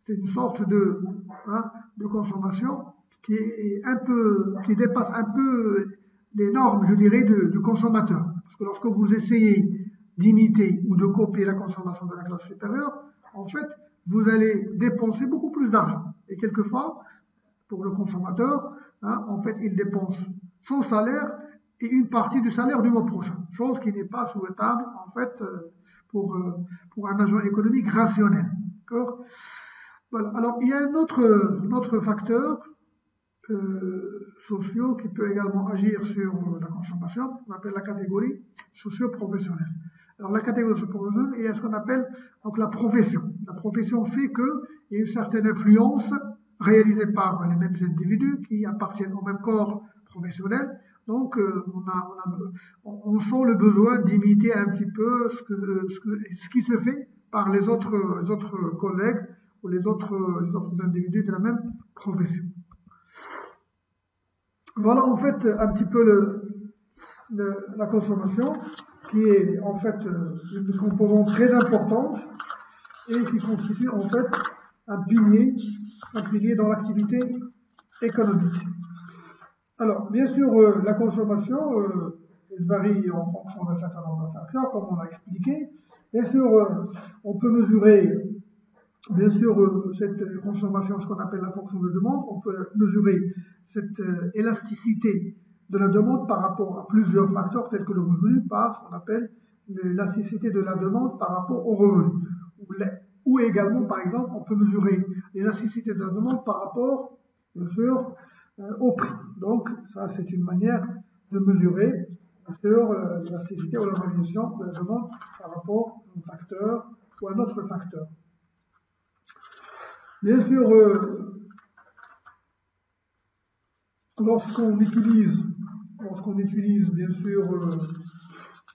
c'est une sorte de consommation qui dépasse un peu les normes, je dirais, du consommateur. Parce que lorsque vous essayez d'imiter ou de copier la consommation de la classe supérieure, en fait, vous allez dépenser beaucoup plus d'argent. Et quelquefois, pour le consommateur, en fait, il dépense son salaire et une partie du salaire du mois prochain. Chose qui n'est pas souhaitable, en fait, pour un agent économique rationnel. D'accord ? Voilà. Alors, il y a un autre facteur sociaux qui peut également agir sur la consommation, on appelle la catégorie socio-professionnelle. Alors la catégorie socio-professionnelle, il y a ce qu'on appelle donc la profession. La profession fait qu'il y a une certaine influence réalisée par les mêmes individus qui appartiennent au même corps professionnel. Donc on sent le besoin d'imiter un petit peu ce qui se fait par les autres collègues ou les autres individus de la même profession. Voilà en fait un petit peu la consommation qui est en fait une composante très importante et qui constitue en fait un pilier dans l'activité économique. Alors bien sûr la consommation elle varie en fonction d'un certain nombre de facteurs comme on l'a expliqué. Bien sûr on peut mesurer bien sûr cette consommation, ce qu'on appelle la fonction de demande, on peut mesurer cette élasticité de la demande par rapport à plusieurs facteurs tels que le revenu par ce qu'on appelle l'élasticité de la demande par rapport au revenu. Ou également, par exemple, on peut mesurer l'élasticité de la demande par rapport, bien sûr, au prix. Donc, ça, c'est une manière de mesurer, bien sûr, l'élasticité ou la variation de la demande par rapport à un facteur ou à un autre facteur. Bien sûr, lorsqu'on utilise bien sûr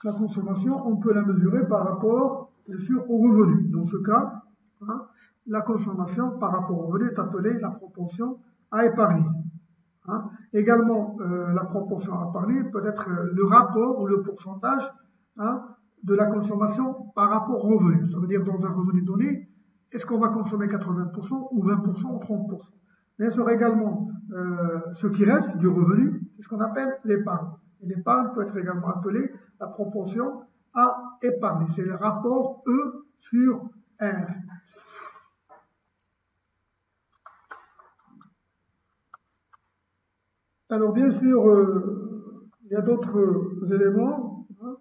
la consommation, on peut la mesurer par rapport bien sûr au revenu. Dans ce cas, hein, la consommation par rapport au revenu est appelée la proportion à épargner. Hein. Également, la proportion à épargner peut être le rapport ou le pourcentage, hein, de la consommation par rapport au revenu. Ça veut dire dans un revenu donné, est-ce qu'on va consommer 80% ou 20% ou 30%? Bien sûr, également, ce qui reste du revenu, c'est ce qu'on appelle l'épargne. Et l'épargne peut être également appelée la proportion à épargner. C'est le rapport E sur R. Alors bien sûr, il y a d'autres éléments, hein,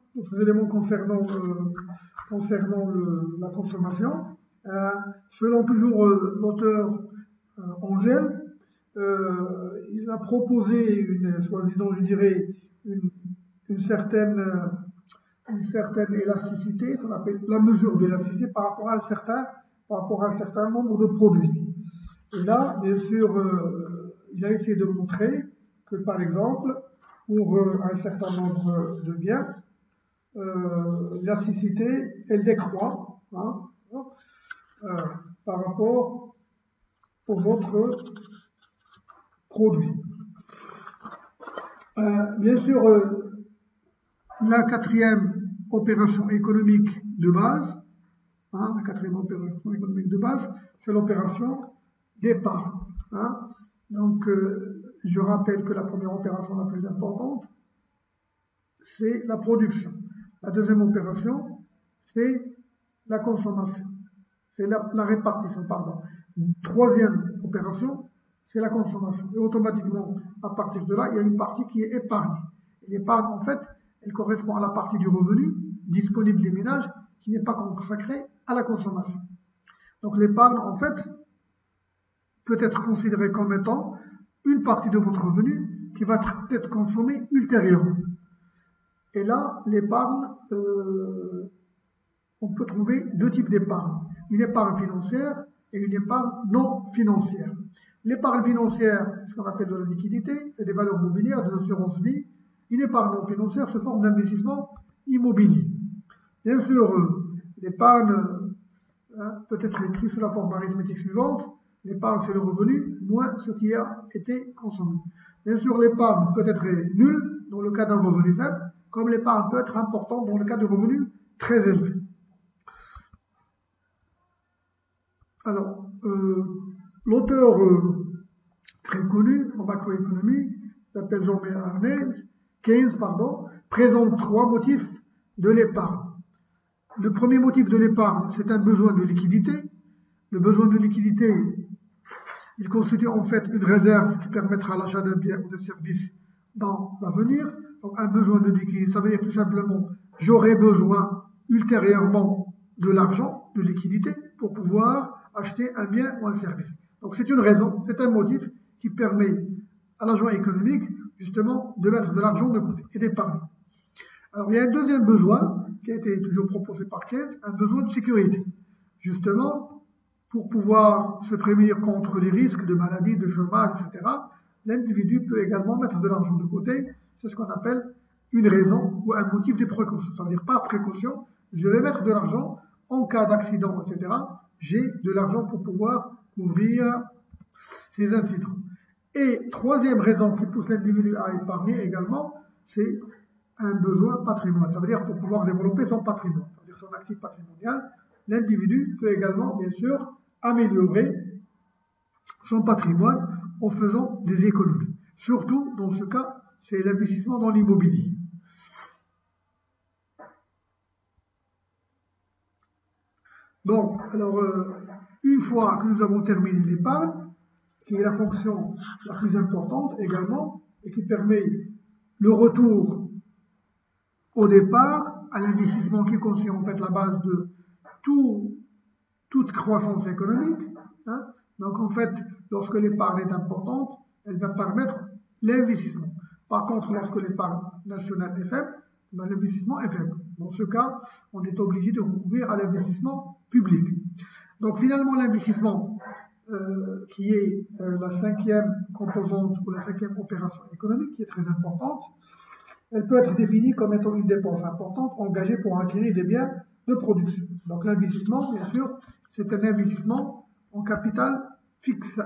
concernant la consommation. Selon toujours l'auteur Angel, il a proposé soi-disant, je dirais, une certaine élasticité, qu'on appelle la mesure de l'élasticité par rapport à un certain nombre de produits. Et là, bien sûr, il a essayé de montrer que, par exemple, pour un certain nombre de biens, l'élasticité, elle décroît, hein, par rapport aux autres produits. Bien sûr, la quatrième opération économique de base, hein, c'est l'opération d'épargne. Hein. Donc, je rappelle que la première opération la plus importante, c'est la production. La deuxième opération, c'est la consommation. C'est la répartition, pardon. Troisième opération, c'est la consommation. Et automatiquement, à partir de là, il y a une partie qui est épargnée. Et l'épargne, en fait, elle correspond à la partie du revenu disponible des ménages qui n'est pas consacrée à la consommation. Donc l'épargne, en fait, peut être considérée comme étant une partie de votre revenu qui va être consommée ultérieurement. Et là, l'épargne, on peut trouver deux types d'épargne. Une épargne financière et une épargne non financière. L'épargne financière, c'est ce qu'on appelle de la liquidité, et des valeurs mobilières, des assurances vie. Une épargne non financière se forme d'investissement immobilier. Bien sûr, l'épargne peut être écrit sous la forme arithmétique suivante. L'épargne, c'est le revenu, moins ce qui a été consommé. Bien sûr, l'épargne peut être nulle dans le cas d'un revenu faible, comme l'épargne peut être importante dans le cas de revenus très élevés. Alors, l'auteur très connu en macroéconomie, s'appelle Jean-Maynard Keynes, présente trois motifs de l'épargne. Le premier motif de l'épargne, c'est un besoin de liquidité. Le besoin de liquidité, il constitue en fait une réserve qui permettra l'achat d'un bien ou de service dans l'avenir. Donc un besoin de liquidité, ça veut dire tout simplement, j'aurai besoin ultérieurement de l'argent, de liquidité, pour pouvoir acheter un bien ou un service. Donc c'est une raison, c'est un motif qui permet à l'agent économique, justement, de mettre de l'argent de côté et d'épargner. Alors il y a un deuxième besoin qui a été toujours proposé par Keynes, un besoin de sécurité. Justement, pour pouvoir se prémunir contre les risques de maladie, de chômage, etc., l'individu peut également mettre de l'argent de côté. C'est ce qu'on appelle une raison ou un motif de précaution. Ça veut dire par précaution, je vais mettre de l'argent en cas d'accident, etc. J'ai de l'argent pour pouvoir couvrir ces incidents. Et troisième raison qui pousse l'individu à épargner également, c'est un besoin patrimonial. Ça veut dire pour pouvoir développer son patrimoine, ça veut dire son actif patrimonial. L'individu peut également, bien sûr, améliorer son patrimoine en faisant des économies. Surtout, dans ce cas, c'est l'investissement dans l'immobilier. Bon, alors, une fois que nous avons terminé l'épargne, qui est la fonction la plus importante également, et qui permet le retour au départ à l'investissement qui constitue en fait la base de toute croissance économique. Hein. Donc en fait, lorsque l'épargne est importante, elle va permettre l'investissement. Par contre, lorsque l'épargne nationale est faible, ben, l'investissement est faible. Dans ce cas, on est obligé de recourir à l'investissement public. Donc finalement, l'investissement qui est la cinquième composante ou la cinquième opération économique, qui est très importante. Elle peut être définie comme étant une dépense importante engagée pour acquérir des biens de production. Donc l'investissement, bien sûr, c'est un investissement en capital fixe.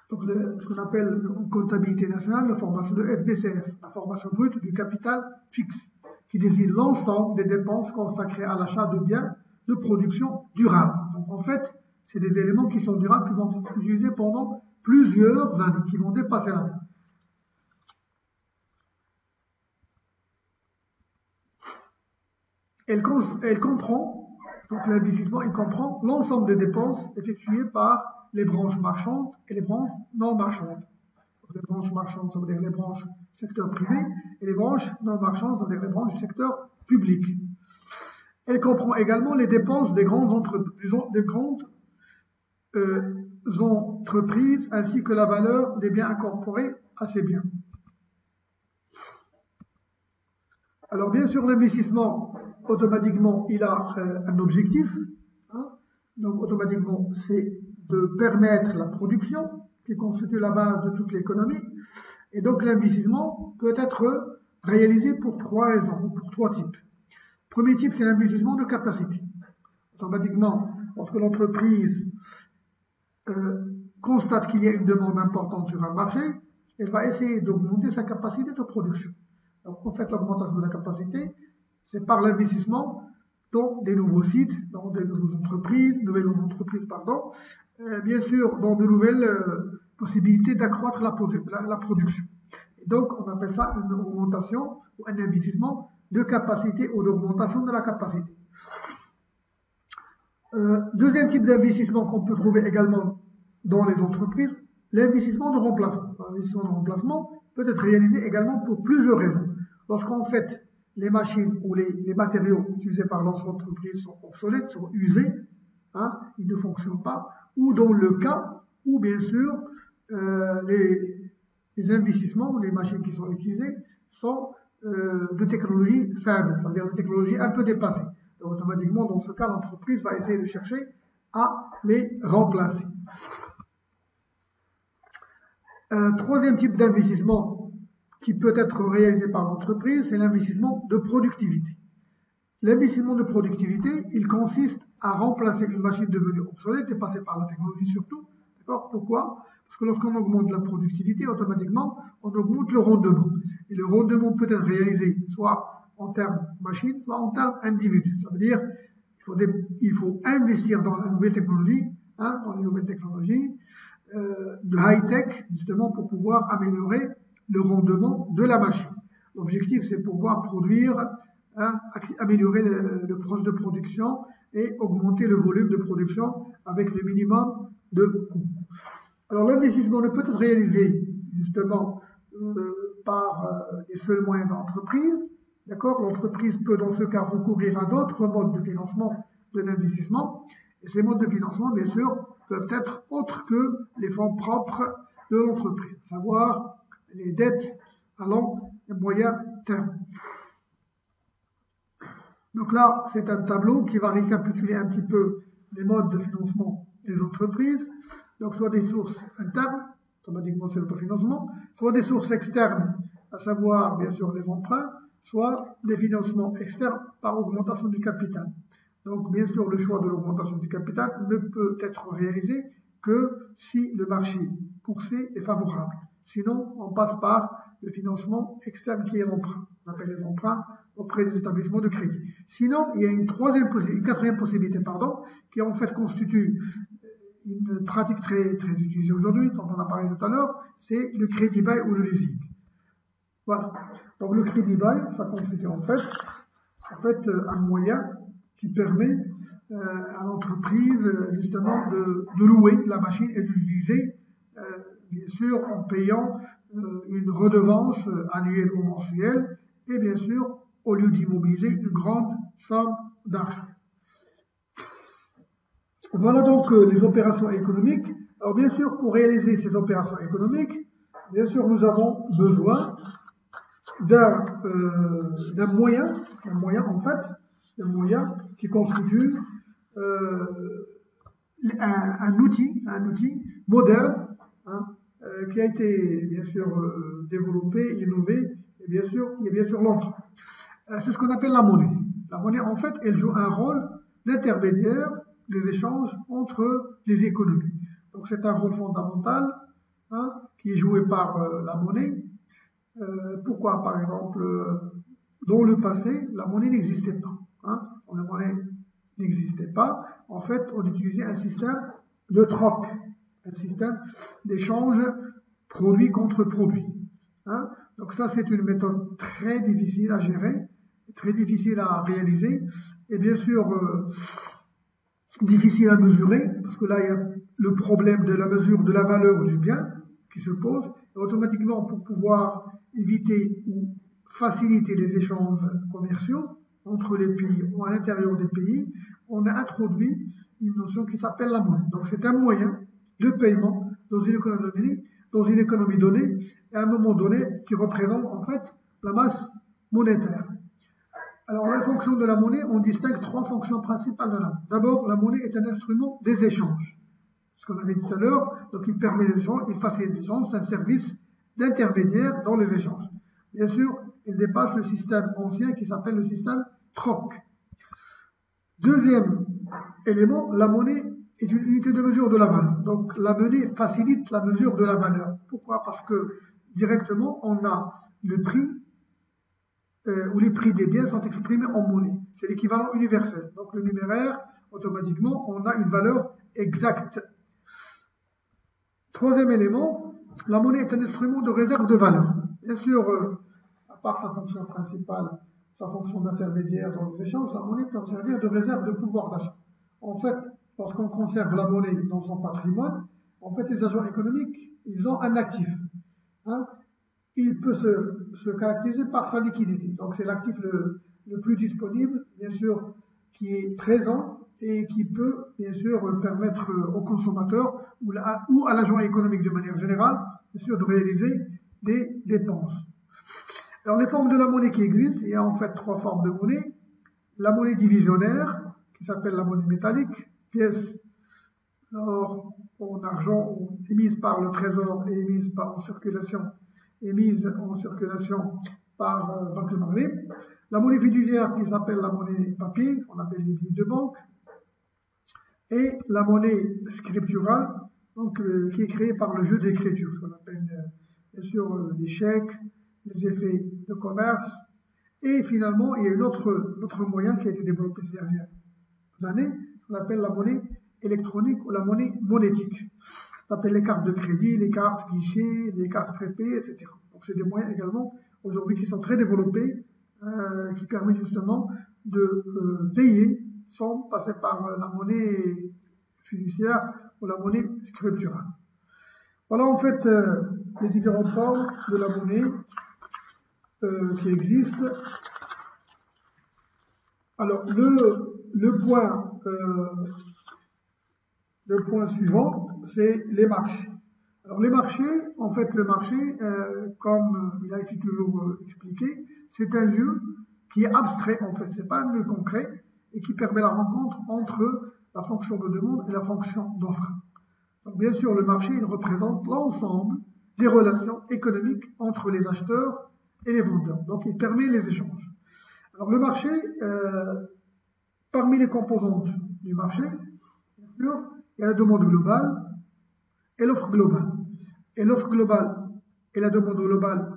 Donc ce qu'on appelle en comptabilité nationale la formation de FBCF, la formation brute du capital fixe, qui désigne l'ensemble des dépenses consacrées à l'achat de biens de production durable. Donc en fait, c'est des éléments qui sont durables, qui vont être utilisés pendant plusieurs années, qui vont dépasser l'année. Elle comprend, donc l'investissement, il comprend l'ensemble des dépenses effectuées par les branches marchandes et les branches non marchandes. Donc les branches marchandes, ça veut dire les branches secteur privé, et les branches non marchandes, ça veut dire les branches du secteur public. Elle comprend également les dépenses des grandes entreprises, ainsi que la valeur des biens incorporés à ces biens. Alors bien sûr, l'investissement, automatiquement, il a un objectif. Donc automatiquement, c'est de permettre la production, qui constitue la base de toute l'économie. Et donc l'investissement peut être réalisé pour trois raisons, pour trois types. Premier type, c'est l'investissement de capacité. Automatiquement, lorsque l'entreprise constate qu'il y a une demande importante sur un marché, elle va essayer d'augmenter sa capacité de production. Donc, en fait, l'augmentation de la capacité, c'est par l'investissement dans des nouveaux sites, dans des nouvelles entreprises, bien sûr, dans de nouvelles possibilités d'accroître la production. Et donc, on appelle ça une augmentation ou un investissement de capacité ou d'augmentation de la capacité. Deuxième type d'investissement qu'on peut trouver également dans les entreprises, l'investissement de remplacement. L'investissement de remplacement peut être réalisé également pour plusieurs raisons. Lorsqu'en fait, les machines ou les matériaux utilisés par l'entreprise sont obsolètes, sont usés, ils ne fonctionnent pas, ou dans le cas où, bien sûr, les investissements ou les machines qui sont utilisées sont de technologie faible, c'est-à-dire de technologie un peu dépassée. Donc, automatiquement, dans ce cas, l'entreprise va essayer de chercher à les remplacer. Troisième type d'investissement qui peut être réalisé par l'entreprise, c'est l'investissement de productivité. L'investissement de productivité, il consiste à remplacer une machine devenue obsolète, dépassée par la technologie surtout. D'accord ? Pourquoi ? Parce que lorsqu'on augmente la productivité, automatiquement, on augmente le rendement. Et le rendement peut être réalisé soit en termes machine, soit en termes individu. Ça veut dire il faut investir dans la nouvelle technologie, dans les nouvelles technologies de high-tech, justement, pour pouvoir améliorer le rendement de la machine. L'objectif, c'est pouvoir produire, améliorer le processus de production et augmenter le volume de production avec le minimum de coûts. Alors l'investissement ne peut être réalisé justement par les seuls moyens de l'entreprise. D'accord ? L'entreprise peut dans ce cas recourir à d'autres modes de financement de l'investissement. Et ces modes de financement, bien sûr, peuvent être autres que les fonds propres de l'entreprise, à savoir les dettes à long et moyen terme. Donc là, c'est un tableau qui va récapituler un petit peu les modes de financement des entreprises. Donc soit des sources internes, automatiquement c'est l'autofinancement, soit des sources externes, à savoir bien sûr les emprunts, soit des financements externes par augmentation du capital. Donc bien sûr le choix de l'augmentation du capital ne peut être réalisé que si le marché poussé est favorable. Sinon, on passe par le financement externe qui est l'emprunt. On appelle les emprunts auprès des établissements de crédit. Sinon, il y a une quatrième possibilité, qui en fait constitue une pratique très, très utilisée aujourd'hui, dont on a parlé tout à l'heure, c'est le crédit bail ou le leasing. Voilà. Donc le crédit bail, ça constitue en fait un moyen qui permet à l'entreprise justement de louer la machine et de l'utiliser, bien sûr en payant une redevance annuelle ou mensuelle, et bien sûr au lieu d'immobiliser une grande somme d'argent. Voilà donc les opérations économiques. Alors bien sûr, pour réaliser ces opérations économiques, bien sûr nous avons besoin d'un moyen qui constitue un outil moderne, hein, qui a été bien sûr développé, innové, et bien sûr, il y a bien sûr l'emprunt. C'est ce qu'on appelle la monnaie. La monnaie, en fait, elle joue un rôle d'intermédiaire des échanges entre les économies. Donc c'est un rôle fondamental, hein, qui est joué par la monnaie. Pourquoi, par exemple, dans le passé, la monnaie n'existait pas, hein. La monnaie n'existait pas. En fait, on utilisait un système de troc, un système d'échange produit contre produit, hein. Donc ça, c'est une méthode très difficile à gérer, très difficile à réaliser, et bien sûr difficile à mesurer, parce que là, il y a le problème de la mesure de la valeur du bien qui se pose. Et automatiquement, pour pouvoir éviter ou faciliter les échanges commerciaux entre les pays ou à l'intérieur des pays, on a introduit une notion qui s'appelle la monnaie. Donc c'est un moyen de paiement dans une économie donnée, et à un moment donné, qui représente en fait la masse monétaire. Alors, la fonction de la monnaie, on distingue trois fonctions principales de la monnaie. D'abord, la monnaie est un instrument des échanges. Ce qu'on avait dit tout à l'heure, donc il permet les échanges, il facilite les échanges, c'est un service d'intermédiaire dans les échanges. Bien sûr, il dépasse le système ancien qui s'appelle le système troc. Deuxième élément, la monnaie est une unité de mesure de la valeur. Donc, la monnaie facilite la mesure de la valeur. Pourquoi? Parce que directement, on a le prix où les prix des biens sont exprimés en monnaie. C'est l'équivalent universel. Donc le numéraire, automatiquement, on a une valeur exacte. Troisième élément, la monnaie est un instrument de réserve de valeur. Bien sûr, à part sa fonction principale, sa fonction d'intermédiaire dans les échanges, la monnaie peut servir de réserve de pouvoir d'achat. En fait, lorsqu'on conserve la monnaie dans son patrimoine, en fait, les agents économiques, ils ont un actif, hein. Il peut se caractériser par sa liquidité. Donc c'est l'actif le plus disponible, bien sûr, qui est présent et qui peut, bien sûr, permettre aux consommateurs ou à l'agent économique de manière générale, bien sûr, de réaliser des dépenses. Alors les formes de la monnaie qui existent, il y a en fait trois formes de monnaie. La monnaie divisionnaire, qui s'appelle la monnaie métallique, pièce d'or en argent émise par le trésor et émise en circulation par Banque de Marley. La monnaie fiduciaire qui s'appelle la monnaie papier, qu'on appelle les billets de banque, et la monnaie scripturale, donc, qui est créée par le jeu d'écriture, ce qu'on appelle bien sûr les chèques, les effets de commerce, et finalement il y a un autre moyen qui a été développé ces dernières années, qu'on appelle la monnaie électronique ou la monnaie monétique. On appelle les cartes de crédit, les cartes guichets, les cartes prépayées, etc. Donc c'est des moyens également aujourd'hui qui sont très développés, qui permettent justement de payer sans passer par la monnaie fiduciaire ou la monnaie scripturale. Voilà en fait les différentes formes de la monnaie qui existent. Alors le point suivant, c'est les marchés. Alors les marchés, en fait le marché, comme il a été toujours expliqué, c'est un lieu qui est abstrait en fait, c'est pas un lieu concret et qui permet la rencontre entre la fonction de demande et la fonction d'offre. Donc bien sûr le marché il représente l'ensemble des relations économiques entre les acheteurs et les vendeurs. Donc il permet les échanges. Alors le marché, parmi les composantes du marché, bien sûr, il y a la demande globale et l'offre globale. Et l'offre globale et la demande globale,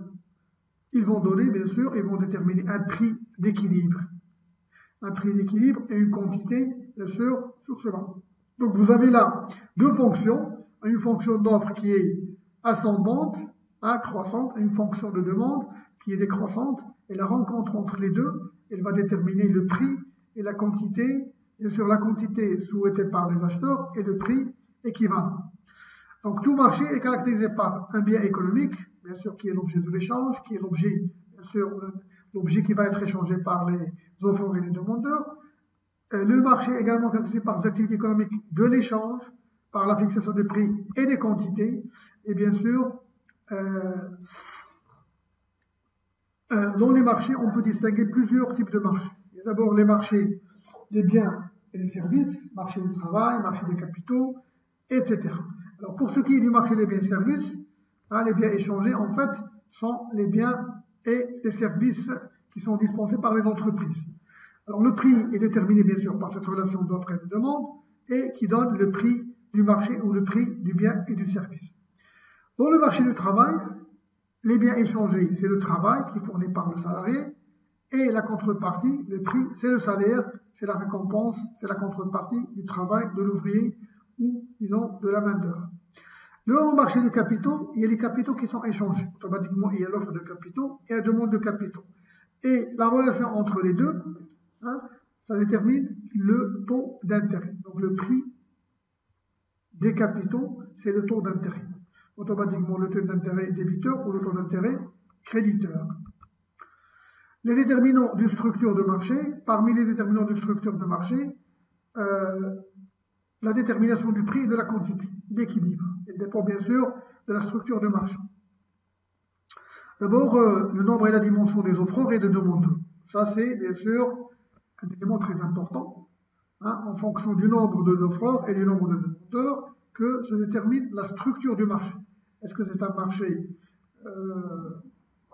ils vont donner, bien sûr, ils vont déterminer un prix d'équilibre. Un prix d'équilibre et une quantité, bien sûr, sur ce marché. Donc vous avez là deux fonctions, une fonction d'offre qui est ascendante, croissante, et une fonction de demande qui est décroissante, et la rencontre entre les deux, elle va déterminer le prix et la quantité, bien sûr la quantité souhaitée par les acheteurs et le prix équivalent. Donc tout marché est caractérisé par un bien économique, bien sûr qui est l'objet de l'échange, qui est l'objet, bien sûr, l'objet qui va être échangé par les offreurs et les demandeurs. Le marché est également caractérisé par les activités économiques de l'échange, par la fixation des prix et des quantités, et bien sûr, dans les marchés, on peut distinguer plusieurs types de marchés. Il y a d'abord les marchés des biens et des services, marché du travail, marché des capitaux, etc. Alors pour ce qui est du marché des biens et services, les biens échangés en fait sont les biens et les services qui sont dispensés par les entreprises. Alors le prix est déterminé bien sûr par cette relation d'offre et de demande et qui donne le prix du marché ou le prix du bien et du service. Dans le marché du travail, les biens échangés, c'est le travail qui est fourni par le salarié et la contrepartie, le prix, c'est le salaire, c'est la récompense, c'est la contrepartie du travail de l'ouvrier ou, disons, de la main-d'œuvre. Le marché des capitaux, il y a les capitaux qui sont échangés. Automatiquement, il y a l'offre de capitaux et la demande de capitaux. Et la relation entre les deux, ça détermine le taux d'intérêt. Donc le prix des capitaux, c'est le taux d'intérêt. Automatiquement, le taux d'intérêt débiteur ou le taux d'intérêt créditeur. Les déterminants d'une structure de marché, parmi les déterminants d'une structure de marché, la détermination du prix et de la quantité, l'équilibre. Il dépend bien sûr de la structure de marché. D'abord, le nombre et la dimension des offreurs et des demandeurs. Ça, c'est bien sûr un élément très important, en fonction du nombre d'offreurs et du nombre de demandeurs, que se détermine la structure du marché. Est-ce que c'est un marché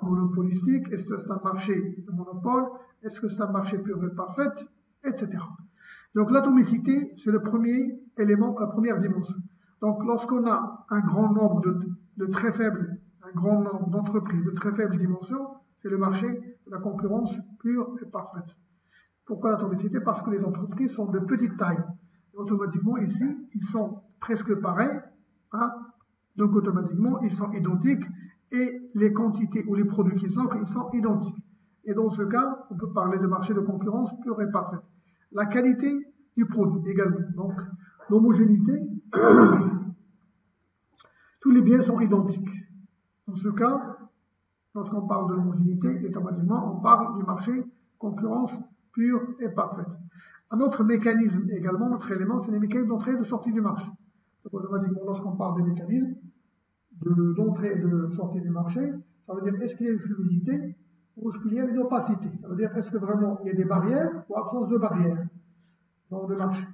monopolistique? Est-ce que c'est un marché de monopole? Est-ce que c'est un marché pur et parfait? Etc. Donc l'atomicité, c'est le premier élément, la première dimension. Donc lorsqu'on a un grand nombre de très faibles, un grand nombre d'entreprises de très faible dimension, c'est le marché de la concurrence pure et parfaite. Pourquoi l'atomicité? Parce que les entreprises sont de petite taille. Et automatiquement, ici, ils sont presque pareils, donc automatiquement, ils sont identiques et les quantités ou les produits qu'ils offrent, ils sont identiques. Et dans ce cas, on peut parler de marché de concurrence pure et parfaite. La qualité du produit également. Donc, l'homogénéité, tous les biens sont identiques. Dans ce cas, lorsqu'on parle de l'homogénéité, automatiquement, on parle du marché concurrence pure et parfaite. Un autre mécanisme également, notre élément, c'est les mécanismes d'entrée et de sortie du marché. Donc, automatiquement, lorsqu'on parle des mécanismes d'entrée et de sortie du marché, ça veut dire est-ce qu'il y a une fluidité ou est-ce qu'il y a une opacité? Ça veut dire est-ce que vraiment il y a des barrières ou absence de barrières dans le marché.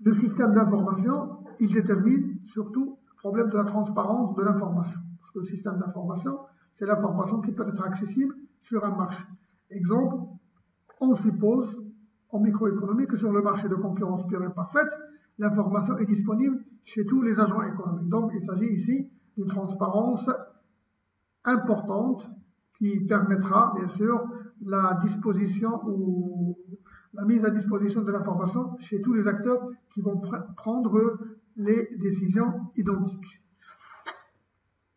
Le système d'information, il détermine surtout le problème de la transparence de l'information. Parce que le système d'information, c'est l'information qui peut être accessible sur un marché. Exemple, on suppose en microéconomie que sur le marché de concurrence pure et parfaite, l'information est disponible chez tous les agents économiques. Donc, il s'agit ici d'une transparence importante qui permettra, bien sûr, la disposition ou la mise à disposition de l'information chez tous les acteurs qui vont prendre les décisions identiques.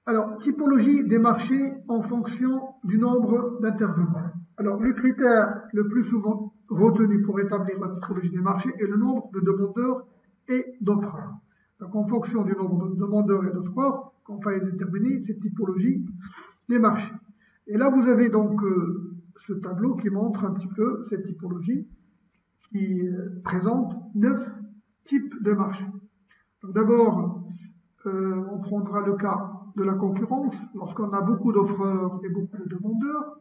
Alors, typologie des marchés en fonction du nombre d'intervenants. Alors, le critère le plus souvent retenu pour établir la typologie des marchés est le nombre de demandeurs et d'offreurs. Donc, en fonction du nombre de demandeurs et d'offreurs, qu'on va déterminer cette typologie des marchés. Et là, vous avez donc ce tableau qui montre un petit peu cette typologie qui présente 9 types de marchés. Donc d'abord, on prendra le cas de la concurrence, lorsqu'on a beaucoup d'offreurs et beaucoup de demandeurs.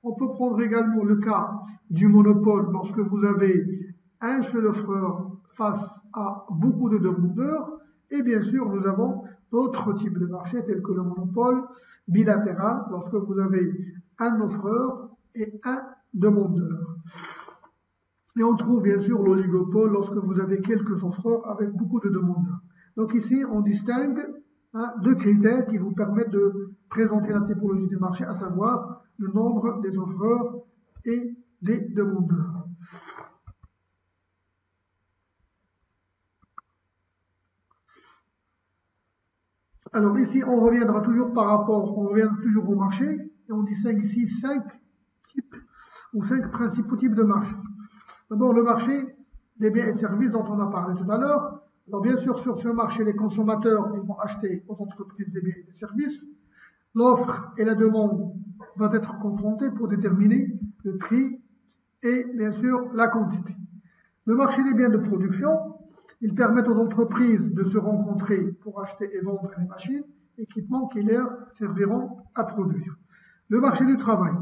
On peut prendre également le cas du monopole, lorsque vous avez un seul offreur face à beaucoup de demandeurs. Et bien sûr, nous avons d'autres types de marchés, tels que le monopole bilatéral, lorsque vous avez un offreur et un demandeur. Et on trouve bien sûr l'oligopole lorsque vous avez quelques offreurs avec beaucoup de demandeurs. Donc ici, on distingue deux critères qui vous permettent de présenter la typologie du marché, à savoir le nombre des offreurs et des demandeurs. Alors ici, on reviendra toujours au marché, et on distingue ici 5 types ou 5 principaux types de marché. D'abord, le marché des biens et services dont on a parlé tout à l'heure. Alors bien sûr, sur ce marché, les consommateurs ils vont acheter aux entreprises des biens et des services. L'offre et la demande vont être confrontées pour déterminer le prix et bien sûr la quantité. Le marché des biens de production, ils permettent aux entreprises de se rencontrer pour acheter et vendre les machines, équipements qui leur serviront à produire. Le marché du travail.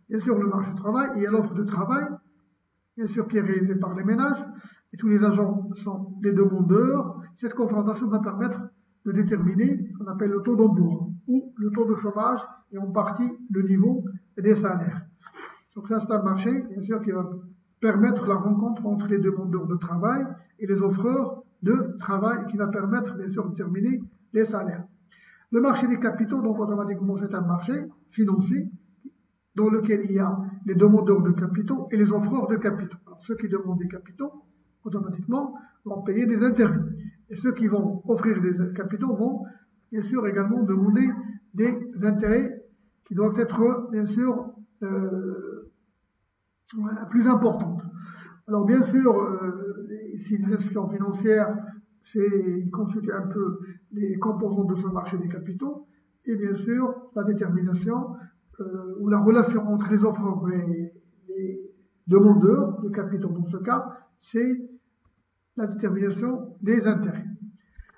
Bien sûr, le marché du travail, il y a l'offre de travail bien sûr, qui est réalisé par les ménages, et tous les agents sont des demandeurs. Cette confrontation va permettre de déterminer ce qu'on appelle le taux d'emploi, ou le taux de chômage, et en partie le niveau des salaires. Donc ça, c'est un marché, bien sûr, qui va permettre la rencontre entre les demandeurs de travail et les offreurs de travail, qui va permettre, bien sûr, de déterminer les salaires. Le marché des capitaux, donc automatiquement, c'est un marché financier dans lequel il y a les demandeurs de capitaux et les offreurs de capitaux. Alors, ceux qui demandent des capitaux, automatiquement, vont payer des intérêts. Et ceux qui vont offrir des capitaux vont, bien sûr, également demander des intérêts qui doivent être, bien sûr, plus importantes. Alors, bien sûr, si les institutions financières, ils consultent un peu les composants de ce marché des capitaux, et bien sûr, la détermination ou la relation entre les offreurs et les demandeurs de capitaux, dans ce cas, c'est la détermination des intérêts.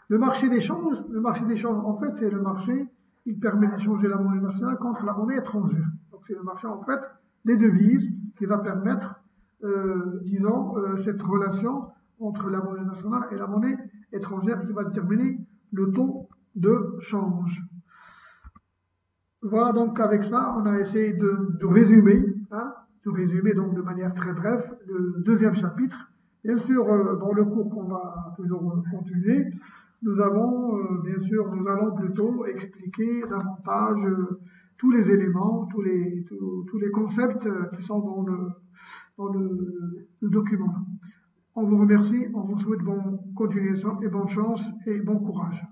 Le marché d'échange, en fait, c'est le marché, il permet d'échanger la monnaie nationale contre la monnaie étrangère. Donc, c'est le marché, en fait, des devises qui va permettre, cette relation entre la monnaie nationale et la monnaie étrangère qui va déterminer le taux de change. Voilà, donc avec ça, on a essayé de résumer, donc de manière très brève, le deuxième chapitre. Bien sûr, dans le cours qu'on va toujours continuer, nous allons plutôt expliquer davantage tous les éléments, tous les concepts qui sont dans le document. On vous remercie, on vous souhaite bonne continuation et bonne chance et bon courage.